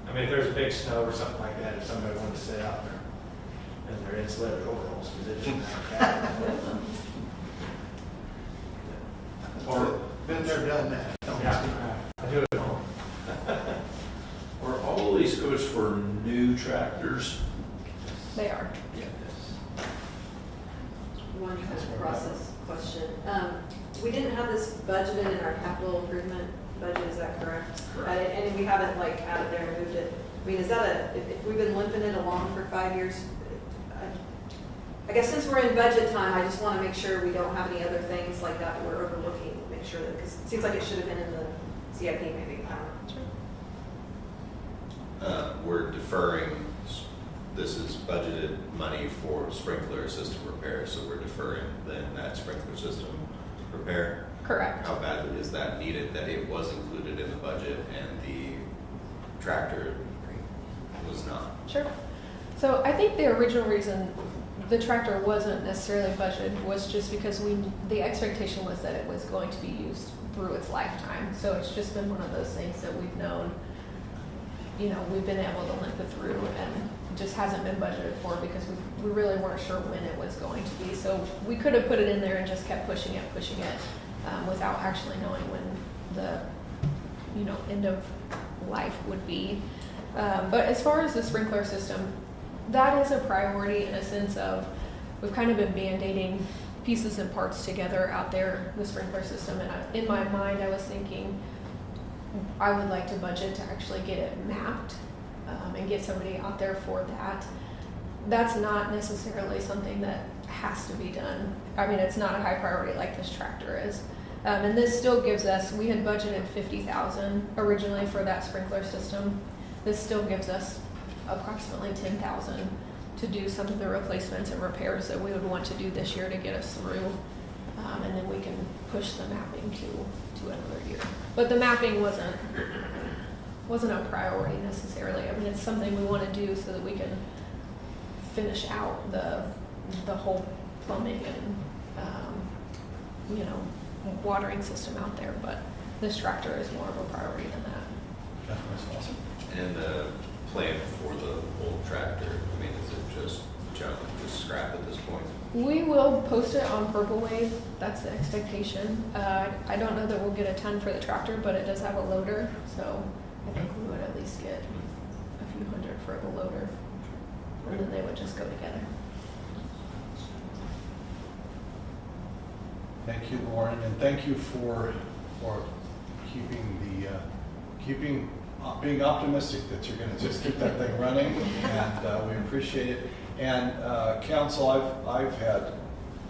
I mean, if there's a big snow or something like that, if somebody wanted to sit out there in their insulated overalls, because it doesn't matter. Or been there, done that. Yeah, I do it at home. Are all of these quotes for new tractors? They are. One kind of process question. We didn't have this budgeted in our capital improvement budget, is that correct? And we haven't like added there and moved it. I mean, is that if we've been limping it along for 5 years, I guess since we're in budget time, I just want to make sure we don't have any other things like that we're overlooking, make sure that, because it seems like it should have been in the CIP maybe. I don't know. We're deferring, this is budgeted money for sprinkler system repair, so we're deferring then that sprinkler system repair. Correct. How badly is that needed, that it was included in the budget and the tractor Sure. So I think the original reason the tractor wasn't necessarily budgeted was just because the expectation was that it was going to be used through its lifetime. So it's just been one of those things that we've known, we've been able to limp it through, and just hasn't been budgeted for because we really weren't sure when it was going to be. So we could have put it in there and just kept pushing it, without actually knowing when the, end of life would be. But as far as the sprinkler system, that is a priority in a sense of we've kind of been band-aiding pieces and parts together out there, the sprinkler system. And in my mind, I was thinking I would like to budget to actually get it mapped and get somebody out there for that. That's not necessarily something that has to be done. I mean, it's not a high priority like this tractor is. And this still gives us, we had budgeted $50,000 originally for that sprinkler system. This still gives us approximately $10,000 to do some of the replacements and repairs that we would want to do this year to get us through. And then we can push the mapping to another year. But the mapping wasn't a priority necessarily. I mean, it's something we want to do so that we can finish out the whole plumbing and watering system out there. But this tractor is more of a priority than that. Okay, that's awesome. And the plan for the old tractor, I mean, is it just junk, just scrap at this point? We will post it on Purple Wave. That's the expectation. I don't know that we'll get a ton for the tractor, but it does have a loader, so I think we would at least get a few hundred for the loader, and then they would just go together. Thank you, Lauren, and thank you for being optimistic that you're going to just keep that thing running, and we appreciate it. And council, I've had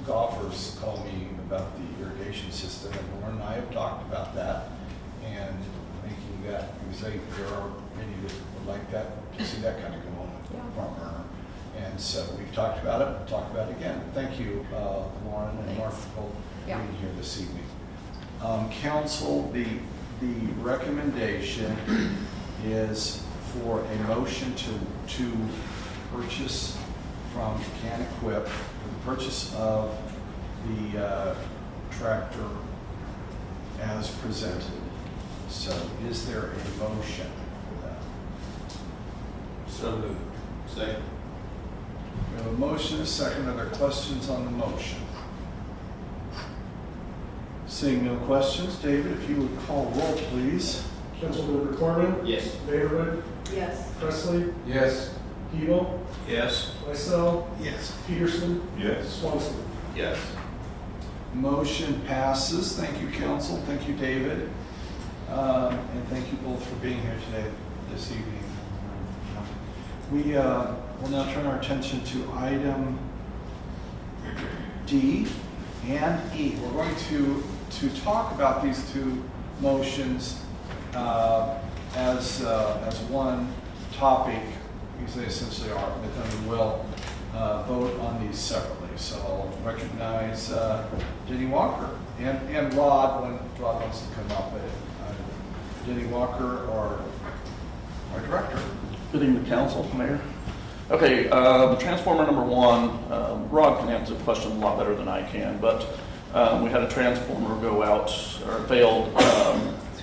golfers call me about the irrigation system, and Lauren and I have talked about that, and making that, because there are many that would like that, to see that kind of go on the front burner. And so we've talked about it, we'll talk about it again. Thank you, Lauren and Mark, for both being here this evening. Council, the recommendation is for a motion to purchase from Can Equip for the purchase of the tractor as presented. So is there a motion for that? So moved. Second. We have a motion, a second. Are there questions on the motion? Seeing no questions, David, if you would call roll, please. Councilmember Corman? Yes. Vanderwood? Yes. Presley? Yes. Hebel? Yes. Lysell? Yes. Peterson? Yes. Swanson? Yes. Motion passes. Thank you, council. Thank you, David. And thank you both for being here today, this evening. We will now turn our attention to item D and E. We're going to talk about these two motions as one topic, because they essentially are, but then we will vote on these separately. So I'll recognize Denny Walker and Rod when Rod wants to come up. Denny Walker, our director. Good evening, council, mayor. Okay, transformer number one, Rod can answer the question a lot better than I can, but we had a transformer go out, or failed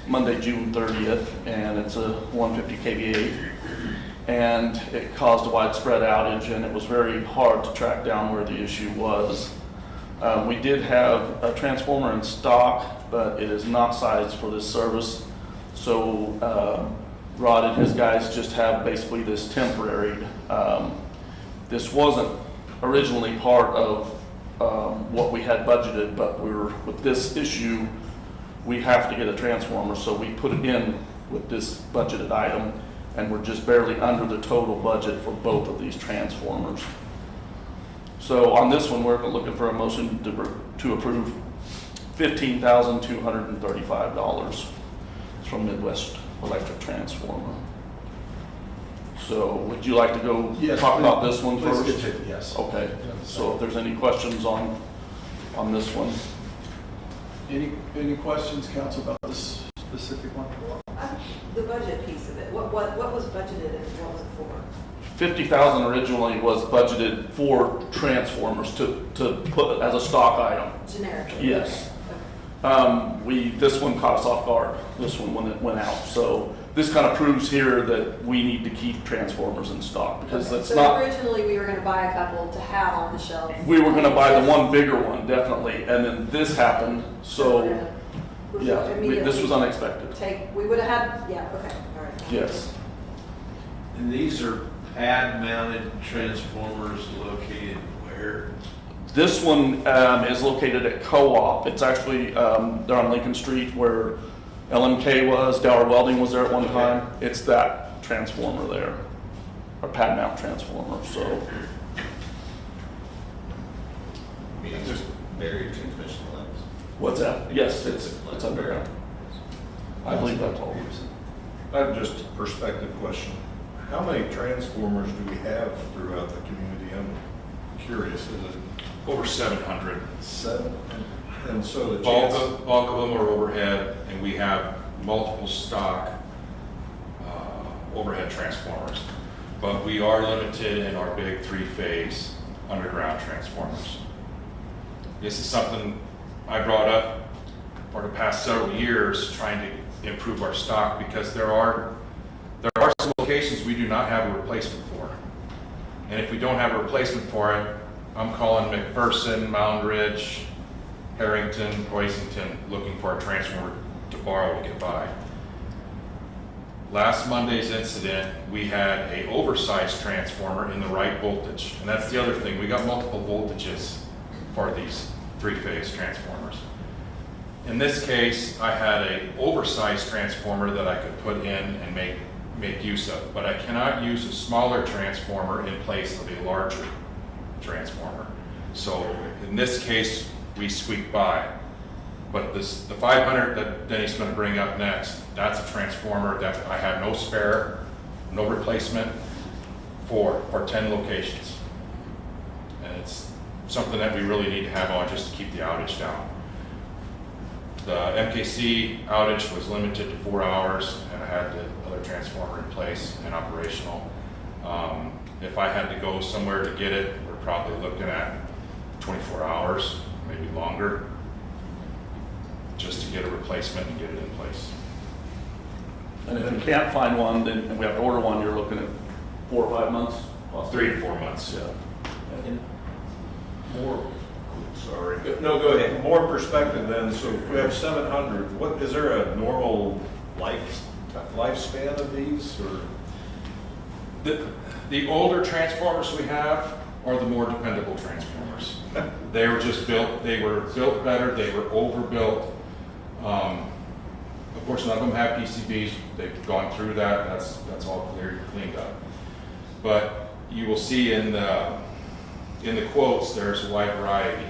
Monday, June 30th, and it's a 150 kVA, and it caused a widespread outage, and it was very hard to track down where the issue was. We did have a transformer in stock, but it is not sized for this service, so Rod and his guys just have basically this temporary. This wasn't originally part of what we had budgeted, but with this issue, we have to get a transformer, so we put it in with this budgeted item, and we're just barely under the total budget for both of these transformers. So on this one, we're looking for a motion to approve $15,235 from Midwest Electric Transformer. So would you like to go talk about this one first? Yes. Okay, so if there's any questions on this one. Any questions, council, about this specific one? The budget piece of it, what was budgeted and what was it for? 50,000 originally was budgeted for transformers to put as a stock item. Generically? Yes. This one caught us off guard, this one when it went out. So this kind of proves here that we need to keep transformers in stock because Okay. it's So not, originally, we were gonna buy a couple to have on the shelf. we were gonna buy the one bigger one, definitely, and then this happened, so, yeah, this was unexpected. We would have had, yeah, okay, all right. Yes. And these are pad-mounted transformers located where? This one is located at Co-op. It's actually, they're on Lincoln Street where LMK was, Dower Welding was there at one time. It's that transformer there, a pad mount transformer, so. Meaning just buried transmission lines. What's that? Yes, it's underground. I believe that's all. I have just a perspective question. How many transformers do we have throughout the community? I'm curious, is it Over 700. 7? And so the Bulk chance, of them are overhead, and we have multiple stock overhead transformers. But we are limited in our big 3-phase underground transformers. This is something I brought up for the past several years, trying to improve our stock, because there are some locations we do not have a replacement for. And if we don't have a replacement for it, I'm calling McPherson, Mound Ridge, Harrington, Hoisington, looking for a transformer to borrow to get by. Last Monday's incident, we had a oversized transformer in the right voltage. And that's the other thing, we got multiple voltages for these 3-phase transformers. In this case, I had an oversized transformer that I could put in and make use of, but I cannot use a smaller transformer in place of a larger transformer. So in this case, we squeak by. But the 500 that Denny's going to bring up next, that's a transformer that I have no spare, no replacement for 10 locations. And it's something that we really need to have on just to keep the outage down. The MKC outage was limited to 4 hours, and I had the other transformer in place and operational. If I had to go somewhere to get it, we're probably looking at 24 hours, maybe longer, just to get a replacement and get it in place. And if you can't find one, then we have to order one, you're looking at 4 or 5 months? 3 to 4 months. Yeah. more, sorry. No, go ahead. More perspective then, so if we have 700, what, is there a normal lifespan of these, or? The older transformers we have are the more dependable transformers. They were just built, they were built better, they were overbuilt. Of course, none of them have PCBs, they've gone through that, that's all cleaned up. But you will see in the quotes, there's a wide variety.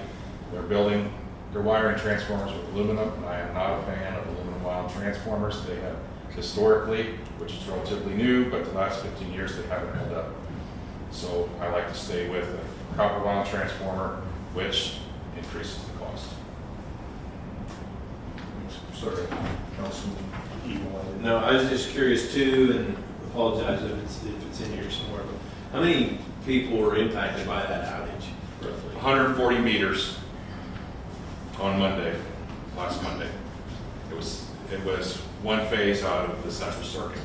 They're wiring transformers with aluminum, and I am not a fan of aluminum wound transformers. They have historically, which is relatively new, but the last 15 years they haven't held up. So I like to stay with a copper wound transformer, which increases the cost. Sorry, Councilman Evil. No, I was just curious too, and apologize if it's in here somewhere, but how many people were impacted by that outage, roughly? 140 meters on Monday, last Monday. It was one phase out of the central circuit.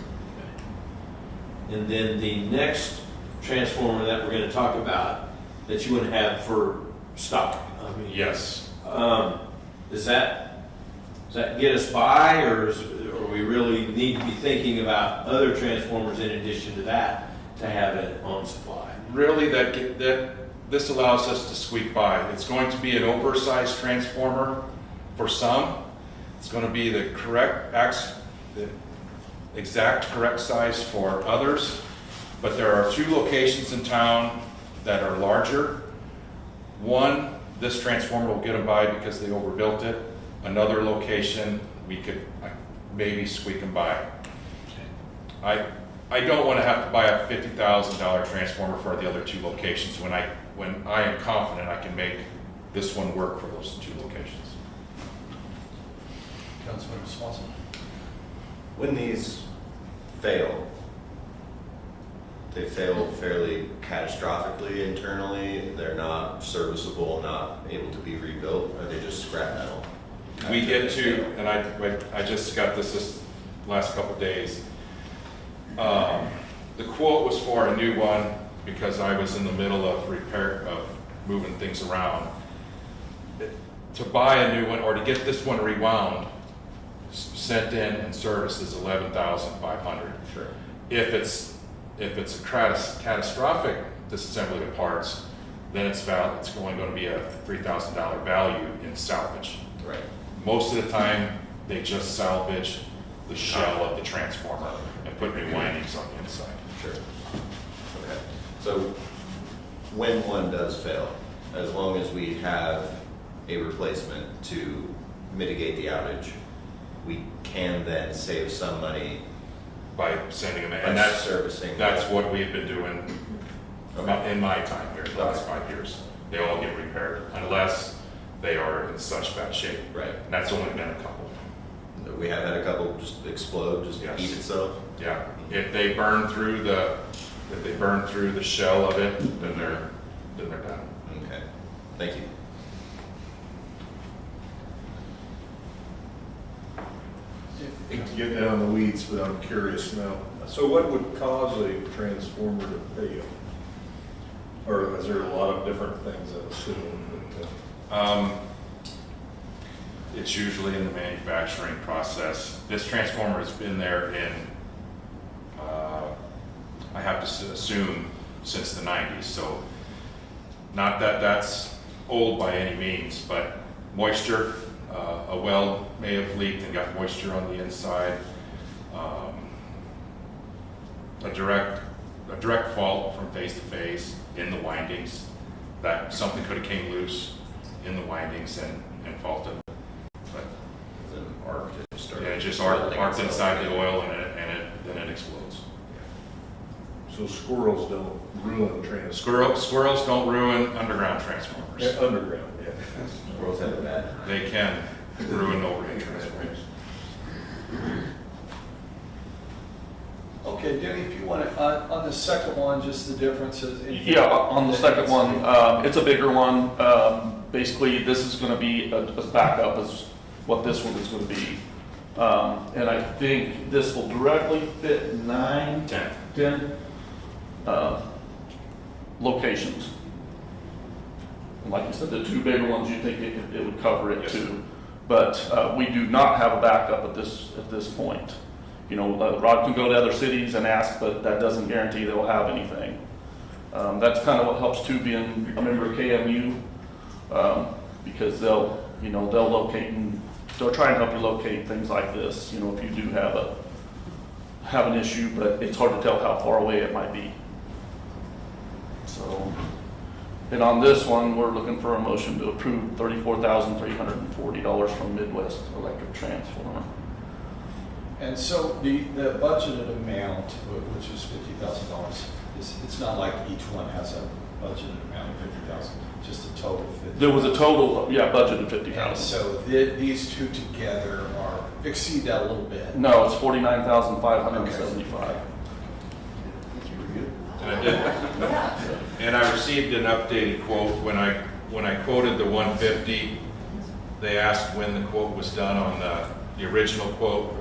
And then the next transformer that we're going to talk about that you would have for stock. I mean, Yes. Does that get us by, or we really need to be thinking about other transformers in addition to that to have it on supply? Really, this allows us to squeak by. It's going to be an oversized transformer for some. It's going to be the exact correct size for others. But there are 2 locations in town that are larger. One, this transformer will get them by because they overbuilt it. Another location, we could maybe squeak them by. I don't want to have to buy a $50,000 transformer for the other 2 locations when I am confident I can make this one work for those 2 locations. Councilmember Swanson. When these fail, they failed fairly catastrophically internally. They're not serviceable, not able to be rebuilt. Are they just scrap metal? We get to, and I just got this last couple of days. The quote was for a new one because I was in the middle of moving things around. To buy a new one or to get this one rewound, sent in and serviced is $11,500. Sure. If it's a catastrophic disassembly of parts, then it's only going to be a $3,000 value in salvage. Right. Most of the time, they just salvage the shell of the transformer and put new windings on the inside. Sure. Okay. So when one does fail, as long as we have a replacement to mitigate the outage, we can then save some money By sending them in. by And that's servicing. That's what we've been doing Okay. in my time here, the last 5 years. They all get repaired unless they are in such bad shape. Right. And that's only been a couple. We have had a couple just explode, just Yes. eat itself. Yeah. If they burn through the shell of it, then they're done. Okay. Thank you. Hate to get down in the weeds, but I'm curious now. So what would cause a transformer to fail? Or is there a lot of different things I assume? It's usually in the manufacturing process. This transformer has been there I have to assume, since the 90s. So not that that's old by any means, but moisture, a well may have leaked and got moisture on the inside. A direct fault from phase to phase in the windings, that something could have came loose in the windings and faulted. But Then arc just started. yeah, it just building arced itself. inside the oil then it explodes. So squirrels don't ruin transformers? Squirrels don't ruin underground transformers. Yeah, underground, yeah. Squirrels have it bad. They can ruin overhead transformers. Okay, Denny, if you want to, on the second one, just the differences. Yeah, on the second one, it's a bigger one. Basically, this is going to be a backup is what this one is going to be. And I think this will directly fit 10 locations. And like you said, the two bigger ones, you think it would cover it too. But we do not have a backup at this point. You know, Rod can go to other cities and ask, but that doesn't guarantee they'll have anything. That's kind of what helps too, being a member of KMU, because they'll locate and they'll try and help you locate things like this. You know, if you do have an issue, but it's hard to tell how far away it might be. So, and on this one, we're looking for a motion to approve $34,340 from Midwest Electric Transformer. And so the budgeted amount, which is $50,000, it's not like each one has a budgeted amount of $50,000, just a total of $50,000. There was a total, budgeted And $50,000. so these two together exceed that a little bit. No, it's $49,575. And I did, and I received an updated quote when I quoted the 150. They asked when the quote was done on the original quote,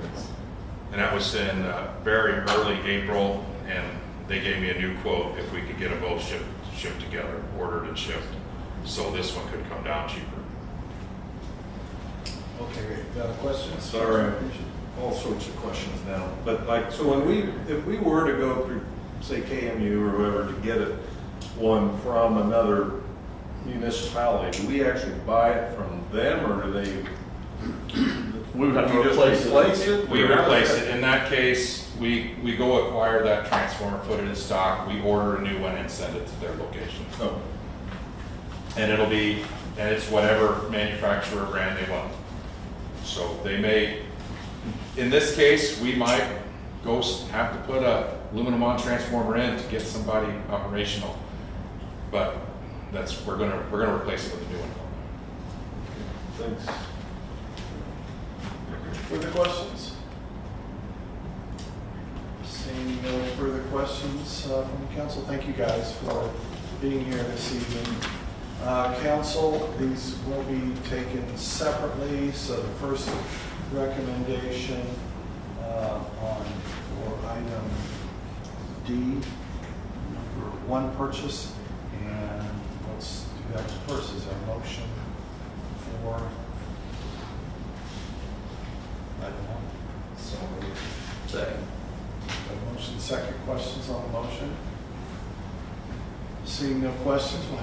and that was in very early April. And they gave me a new quote if we could get them both shipped together, ordered and shipped, so this one could come down cheaper. Okay, great. Got a question? Sorry, all sorts of questions now. But like, so if we were to go through, say KMU or whoever, to get one from another municipality, do we actually buy it from them, or do they? We would have to You just replace it. We replace it. In that case, we go acquire that transformer, put it in stock, we order a new one and send it to their location. Oh, And it's whatever manufacturer brand they want. So they may, in this case, we might have to put a aluminum on transformer in to get somebody operational. But we're gonna replace it with a new one. thanks. Further questions? Seeing Seeing no further questions from the council, thank you guys for being here this evening. Council, these will be taken separately. So the first recommendation for item D, number 1 purchase, and let's do that first. Is there a motion for item 1? So moved. Second. A motion, second. Questions on the motion? Seeing no questions, we'll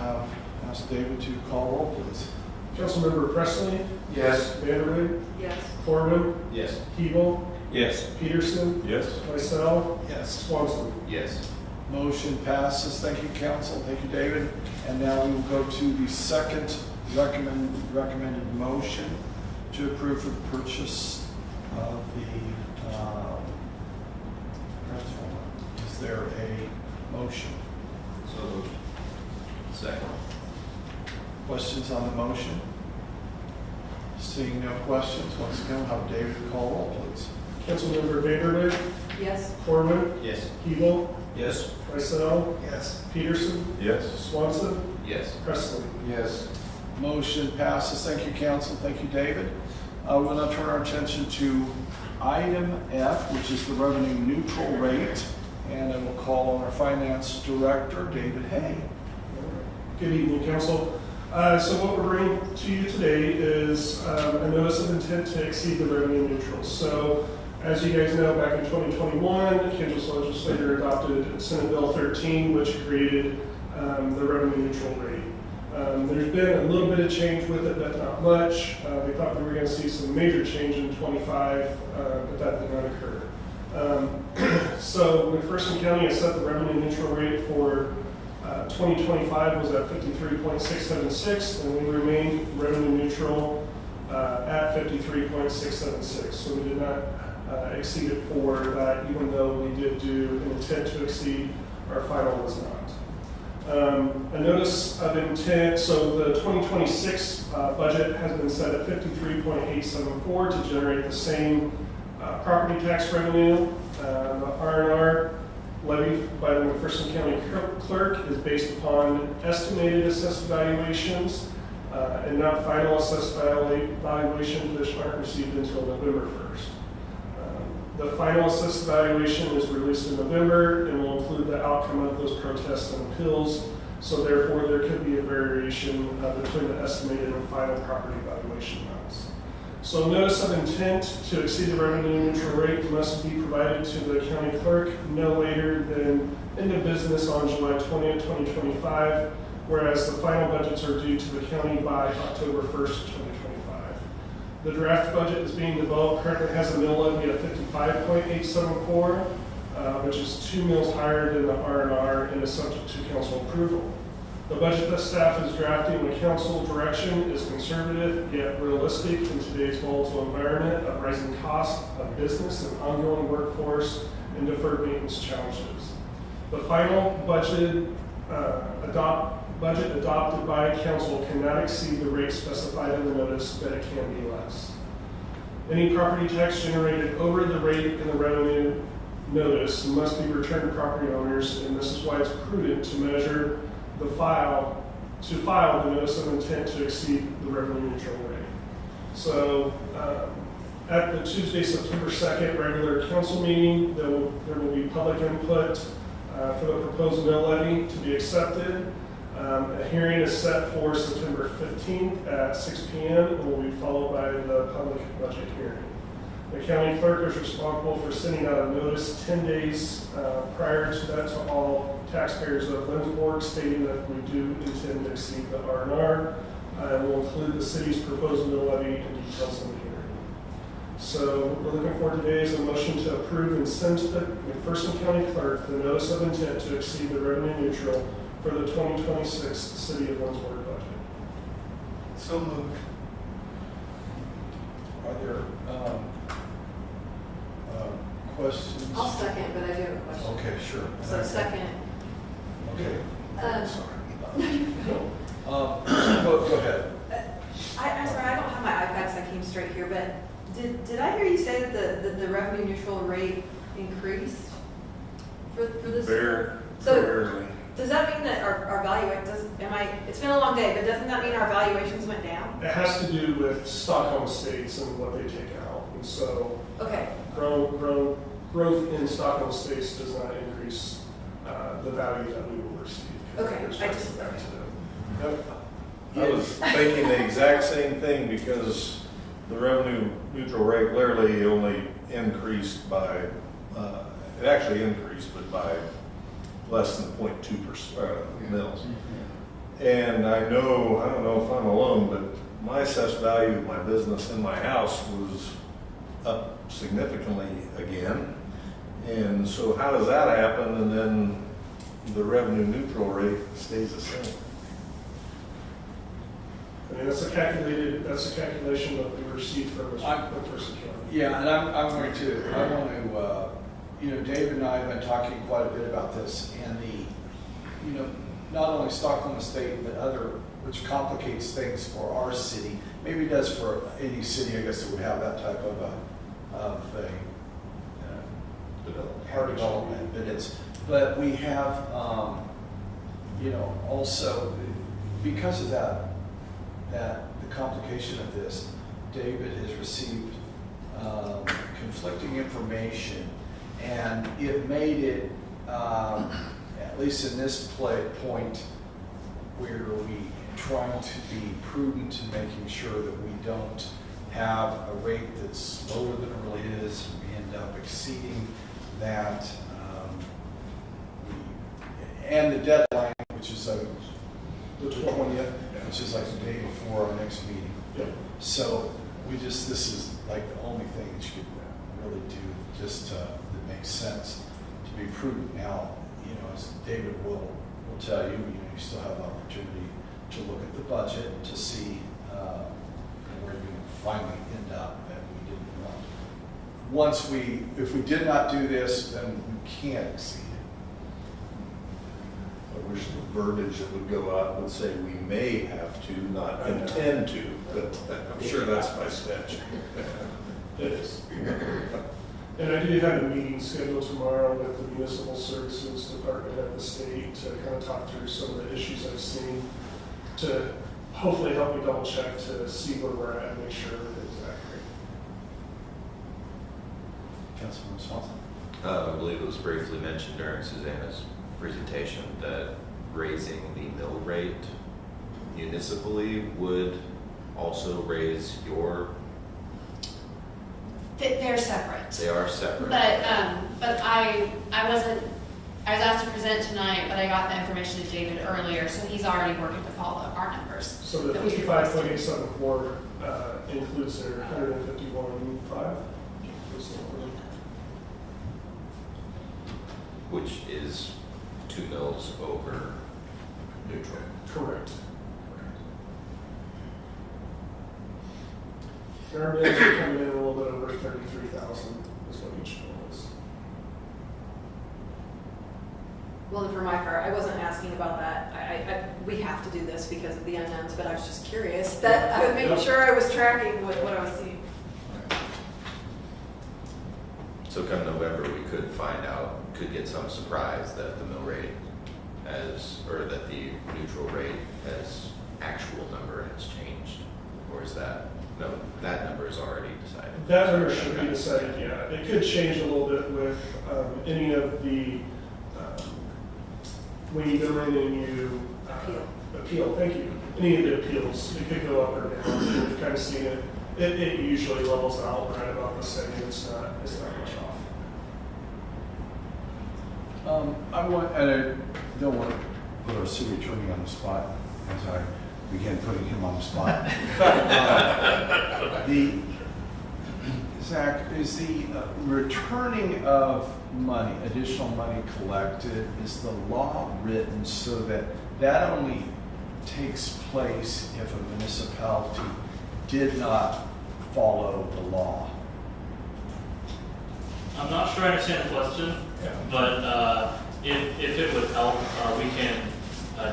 ask David to call roll, please. Councilmember Presley? Yes. Vanderway? Yes. Corwin? Yes. Hebel? Yes. Peterson? Yes. Myself? Yes. Swanson? Yes. Motion passes. Thank you, council. Thank you, David. And now we will go to the second recommended motion to approve the purchase of the transformer. Is there a motion? So moved. Second. Questions on the motion? Seeing no questions, once again, we'll have David call roll, please. Councilmember Vanderway? Yes. Corwin? Yes. Hebel? Yes. Myself? Yes. Peterson? Yes. Swanson? Yes. Presley? Yes. Motion passes. Thank you, council. Thank you, David. We'll now turn our attention to item F, which is the revenue neutral rate. And I will call on our finance director, David Hay. Good evening, council. So what we're bringing to you today is a notice of intent to exceed the revenue neutral. So as you guys know, back in 2021, the Kansas legislature adopted Senate Bill 13, which created the revenue neutral rate. There's been a little bit of change with it, but not much. They thought we were going to see some major change in 25, but that did not occur. So McPherson County has set the revenue neutral rate for 2025 was at 53.676, and we remained revenue neutral at 53.676. So we did not exceed it for that, even though we did do an intent to exceed. Our final was not. A notice of intent, so the 2026 budget has been set at 53.874 to generate the same property tax revenue. The R&R levied by the McPherson County clerk is based upon estimated assessed valuations and not final assessed valuations, which aren't received until November 1st. The final assessed valuation is released in November and will include the outcome of those protests and appeals. So therefore, there could be a variation between the estimated and final property valuation amounts. So notice of intent to exceed the revenue neutral rate must be provided to the county clerk no later than end of business on July 20th, 2025, whereas the final budgets are due to the county by October 1st, 2025. The draft budget is being developed, currently has a mill levy of 55.874, which is 2 mills higher than the R&R and is subject to council approval. The budget that staff is drafting with council direction is conservative yet realistic in today's volatile environment of rising costs of business and ongoing workforce and deferred maintenance challenges. The final budget adopted by council cannot exceed the rate specified in the notice, but it can be less. Any property tax generated over the rate in the revenue notice must be returned to property owners, and this is why it's prudent to measure the file the notice of intent to exceed the revenue neutral rate. So at the Tuesday, September 2nd regular council meeting, there will be public input for the proposed mill levy to be accepted. A hearing is set for September 15th at 6 p.m. and will be followed by the public budget hearing. The county clerk is responsible for sending out a notice 10 days prior to that to all taxpayers of Lindsborg, stating that we do intend to exceed the R&R. And will include the city's proposed mill levy and details in the hearing. So what we're looking for today is a motion to approve and send to the McPherson County clerk the notice of intent to exceed the revenue neutral for the 2026 City of Lindsborg budget. So moved. Are there questions? I'll second, but I do have a question. Okay, sure. So second. Okay. Sorry. Go ahead. I'm sorry, I don't have my iPad, so I came straight here, but did I hear you say that the revenue neutral rate increased? this? Very So- rarely. Does that mean that our valuation it's been a long day, but doesn't that mean our valuations went down? It has to do with Stockholm Estates and what they take out. And so Okay, growth in Stockholm Estates does not increase the value that we will receive. Okay, There's I just- back to them. I was thinking the exact same thing because the revenue neutral rate literally only increased by, it actually increased, but by less than 0.2% mils. And I don't know if I'm alone, but my assessed value of my business in my house was up significantly again. And so how does that happen? And then the revenue neutral rate stays the same. I mean, that's a calculation that we received from the first account. Yeah, and I want to, David and I have been talking quite a bit about this, and not only Stockholm Estate, but other, which complicates things for our city. Maybe it does for any city, I guess, that would have that type of a hard development, but we have, also, because of that the complication of this, David has received conflicting information, and it made it, at least in this point, where we trying to be prudent in making sure that we don't have a rate that's lower than it really is, and we end up exceeding that. And the deadline, which is the 20th, which is like the day before our next meeting. Yep. So this is like the only thing that you could really do, just that makes sense, to be prudent. Now, as David will tell you, you still have the opportunity to look at the budget to see where you finally end up, and we didn't want. If we did not do this, then we can't exceed it. I wish the verbiage that would go out would say we may have to, not intend to, but I'm sure that's by statute. It is. And I do have a meeting scheduled tomorrow with the Municipal Services Department at the state to kind of talk through some of the issues I've seen, to hopefully help me double check to see where we're at and make sure that it's accurate. Councilman Swanson. I believe it was briefly mentioned during Susanna's presentation that raising the mill rate municipally would also raise your. They're separate. They are separate. But I was asked to present tonight, but I got the information to David earlier, so he's already working to follow our numbers. So the that we requested. 55.874 includes their 151.5. Which is 2 mils over neutral. Correct. Our bills are coming in a little bit over 33,000 is what each bill is. well, for my part, I wasn't asking about that. We have to do this because of the unknowns, but I was just curious that I was making sure I was tracking with what I was seeing. So come November, we could find out, could get some surprise that the mill rate or that the neutral rate actual number has changed? Or is that, no, that number is already decided? That number should be decided, yeah. It could change a little bit with any of the, when you go in and you appeal, thank you. Any of the appeals, it could go up or down. We've kind of seen it. It usually levels out right about the same. It's not much off. I don't want to put our city attorney on the spot as I begin putting him on the spot. Zach, is the returning of money, additional money collected, is the law written so that that only takes place if a municipality did not follow the law? I'm not sure I understand the question, but if it would help, we can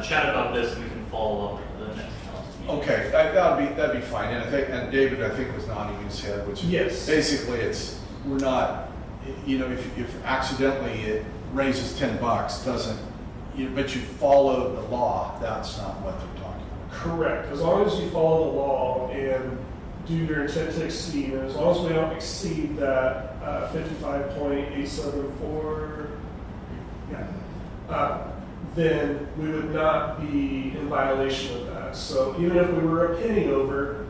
chat about this and we can follow up at the next council meeting. Okay, that'd be fine. And David, I think, was nodding his head, which Yes. basically we're not, if accidentally raises $10 doesn't, but you follow the law, that's not what they're talking about. Correct. As long as you follow the law and do your intent to exceed, and as long as we don't exceed that 55.874, then we would not be in violation of that. So even if we were a penny over,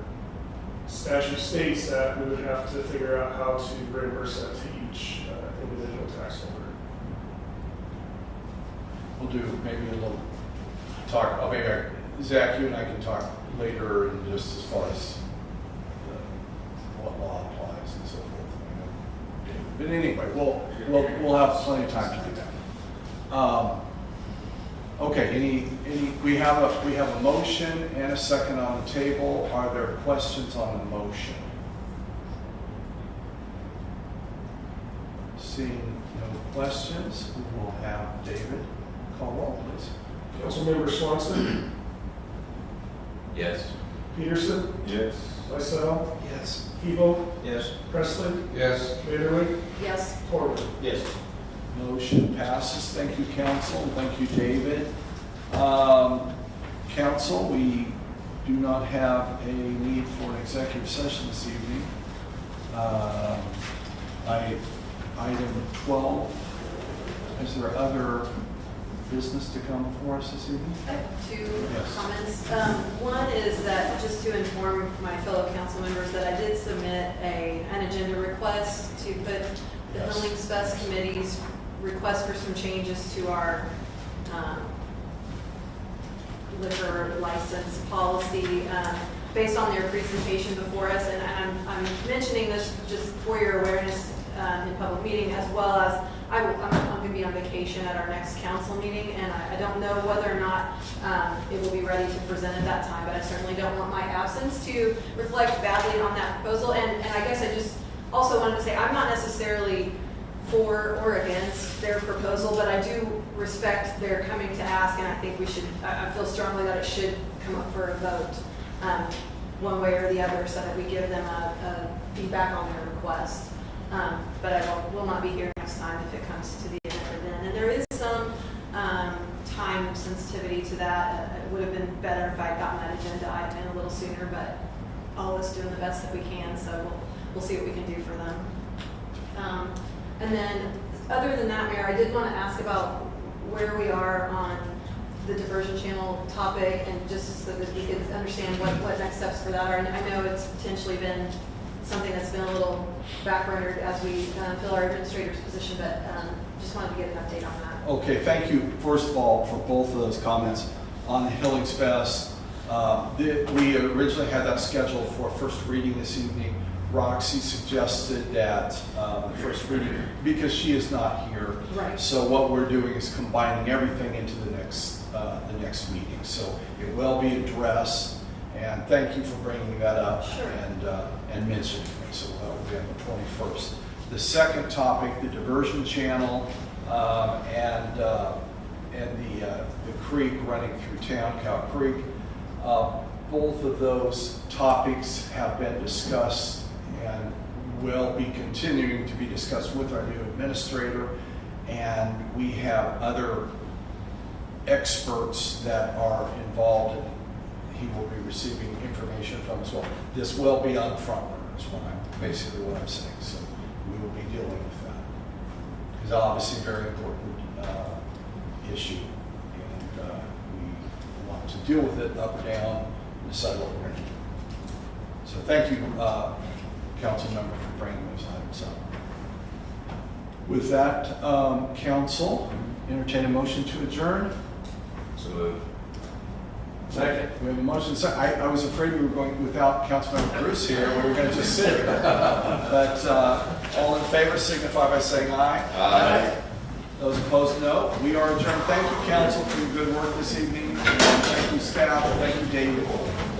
statute states that we would have to figure out how to reimburse that to each individual tax holder. We'll do maybe a little talk, maybe Zach, you and I can talk later and just as far as what law applies and so forth. But anyway, we'll have plenty of time to do that. Okay, we have a motion and a second on the table. Are there questions on the motion? Seeing no questions, we will have David call roll, please. Councilmember Swanson, Yes. Peterson, Yes. Lysell, Yes. Hebo, Yes. Presley, Yes. Vanderwijk, Yes. Corwin. Yes. Motion passes. Thank you, council. Thank you, David. Council, we do not have a need for an executive session this evening. Item 12, is there other business to come before us this evening? I have two Yes. comments. One is that, just to inform my fellow council members, that I did submit an agenda request to put the Yes. Hillings Fest Committee's request for some changes to our liquor license policy based on their presentation before us. And I'm mentioning this just for your awareness in public meeting, as well as I'm going to be on vacation at our next council meeting, and I don't know whether or not it will be ready to present at that time, but I certainly don't want my absence to reflect badly on that proposal. And I guess I just also wanted to say I'm not necessarily for or against their proposal, but I do respect their coming to ask, and I think I feel strongly that it should come up for a vote one way or the other, so that we give them a feedback on their request. But I will not be here next time if it comes to the agenda then. And there is some time sensitivity to that. It would have been better if I had gotten that agenda item in a little sooner, but all of us doing the best that we can, so we'll see what we can do for them. And then, other than that, Mayor, I did want to ask about where we are on the diversion channel topic, and just so that we can understand what next steps for that are. And I know it's potentially been something that's been a little backburnered as we fill our administrator's position, but just wanted to get an update on that. Okay, thank you, first of all, for both of those comments. On the Hillings Fest, we originally had that scheduled for first reading this evening. Roxy suggested that the first reading, because she is not here. Right. So what we're doing is combining everything into the next meeting. So it will be addressed, and thank you for bringing that up. Sure. And mentioning it. So that will be on the 21st. The second topic, the diversion channel, and the creek running through town, Cow Creek. Both of those topics have been discussed and will be continuing to be discussed with our new administrator. And we have other experts that are involved, and he will be receiving information from as well. This will be on the front burner, is basically what I'm saying. So we will be dealing with that. It's obviously a very important issue, and we want to deal with it up or down and decide what we're going to do. So thank you, council member, for bringing those items up. With that, council, entertain a motion to adjourn. So moved. Second. We have a motion. I was afraid we were going without Councilmember Bruce here. We were going to just sit here. But all in favor signify by saying aye. Aye. Those opposed, no. We are adjourned. Thank you, council, for your good work this evening. Thank you, staff. Thank you, David.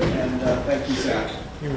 And thank you, Zach.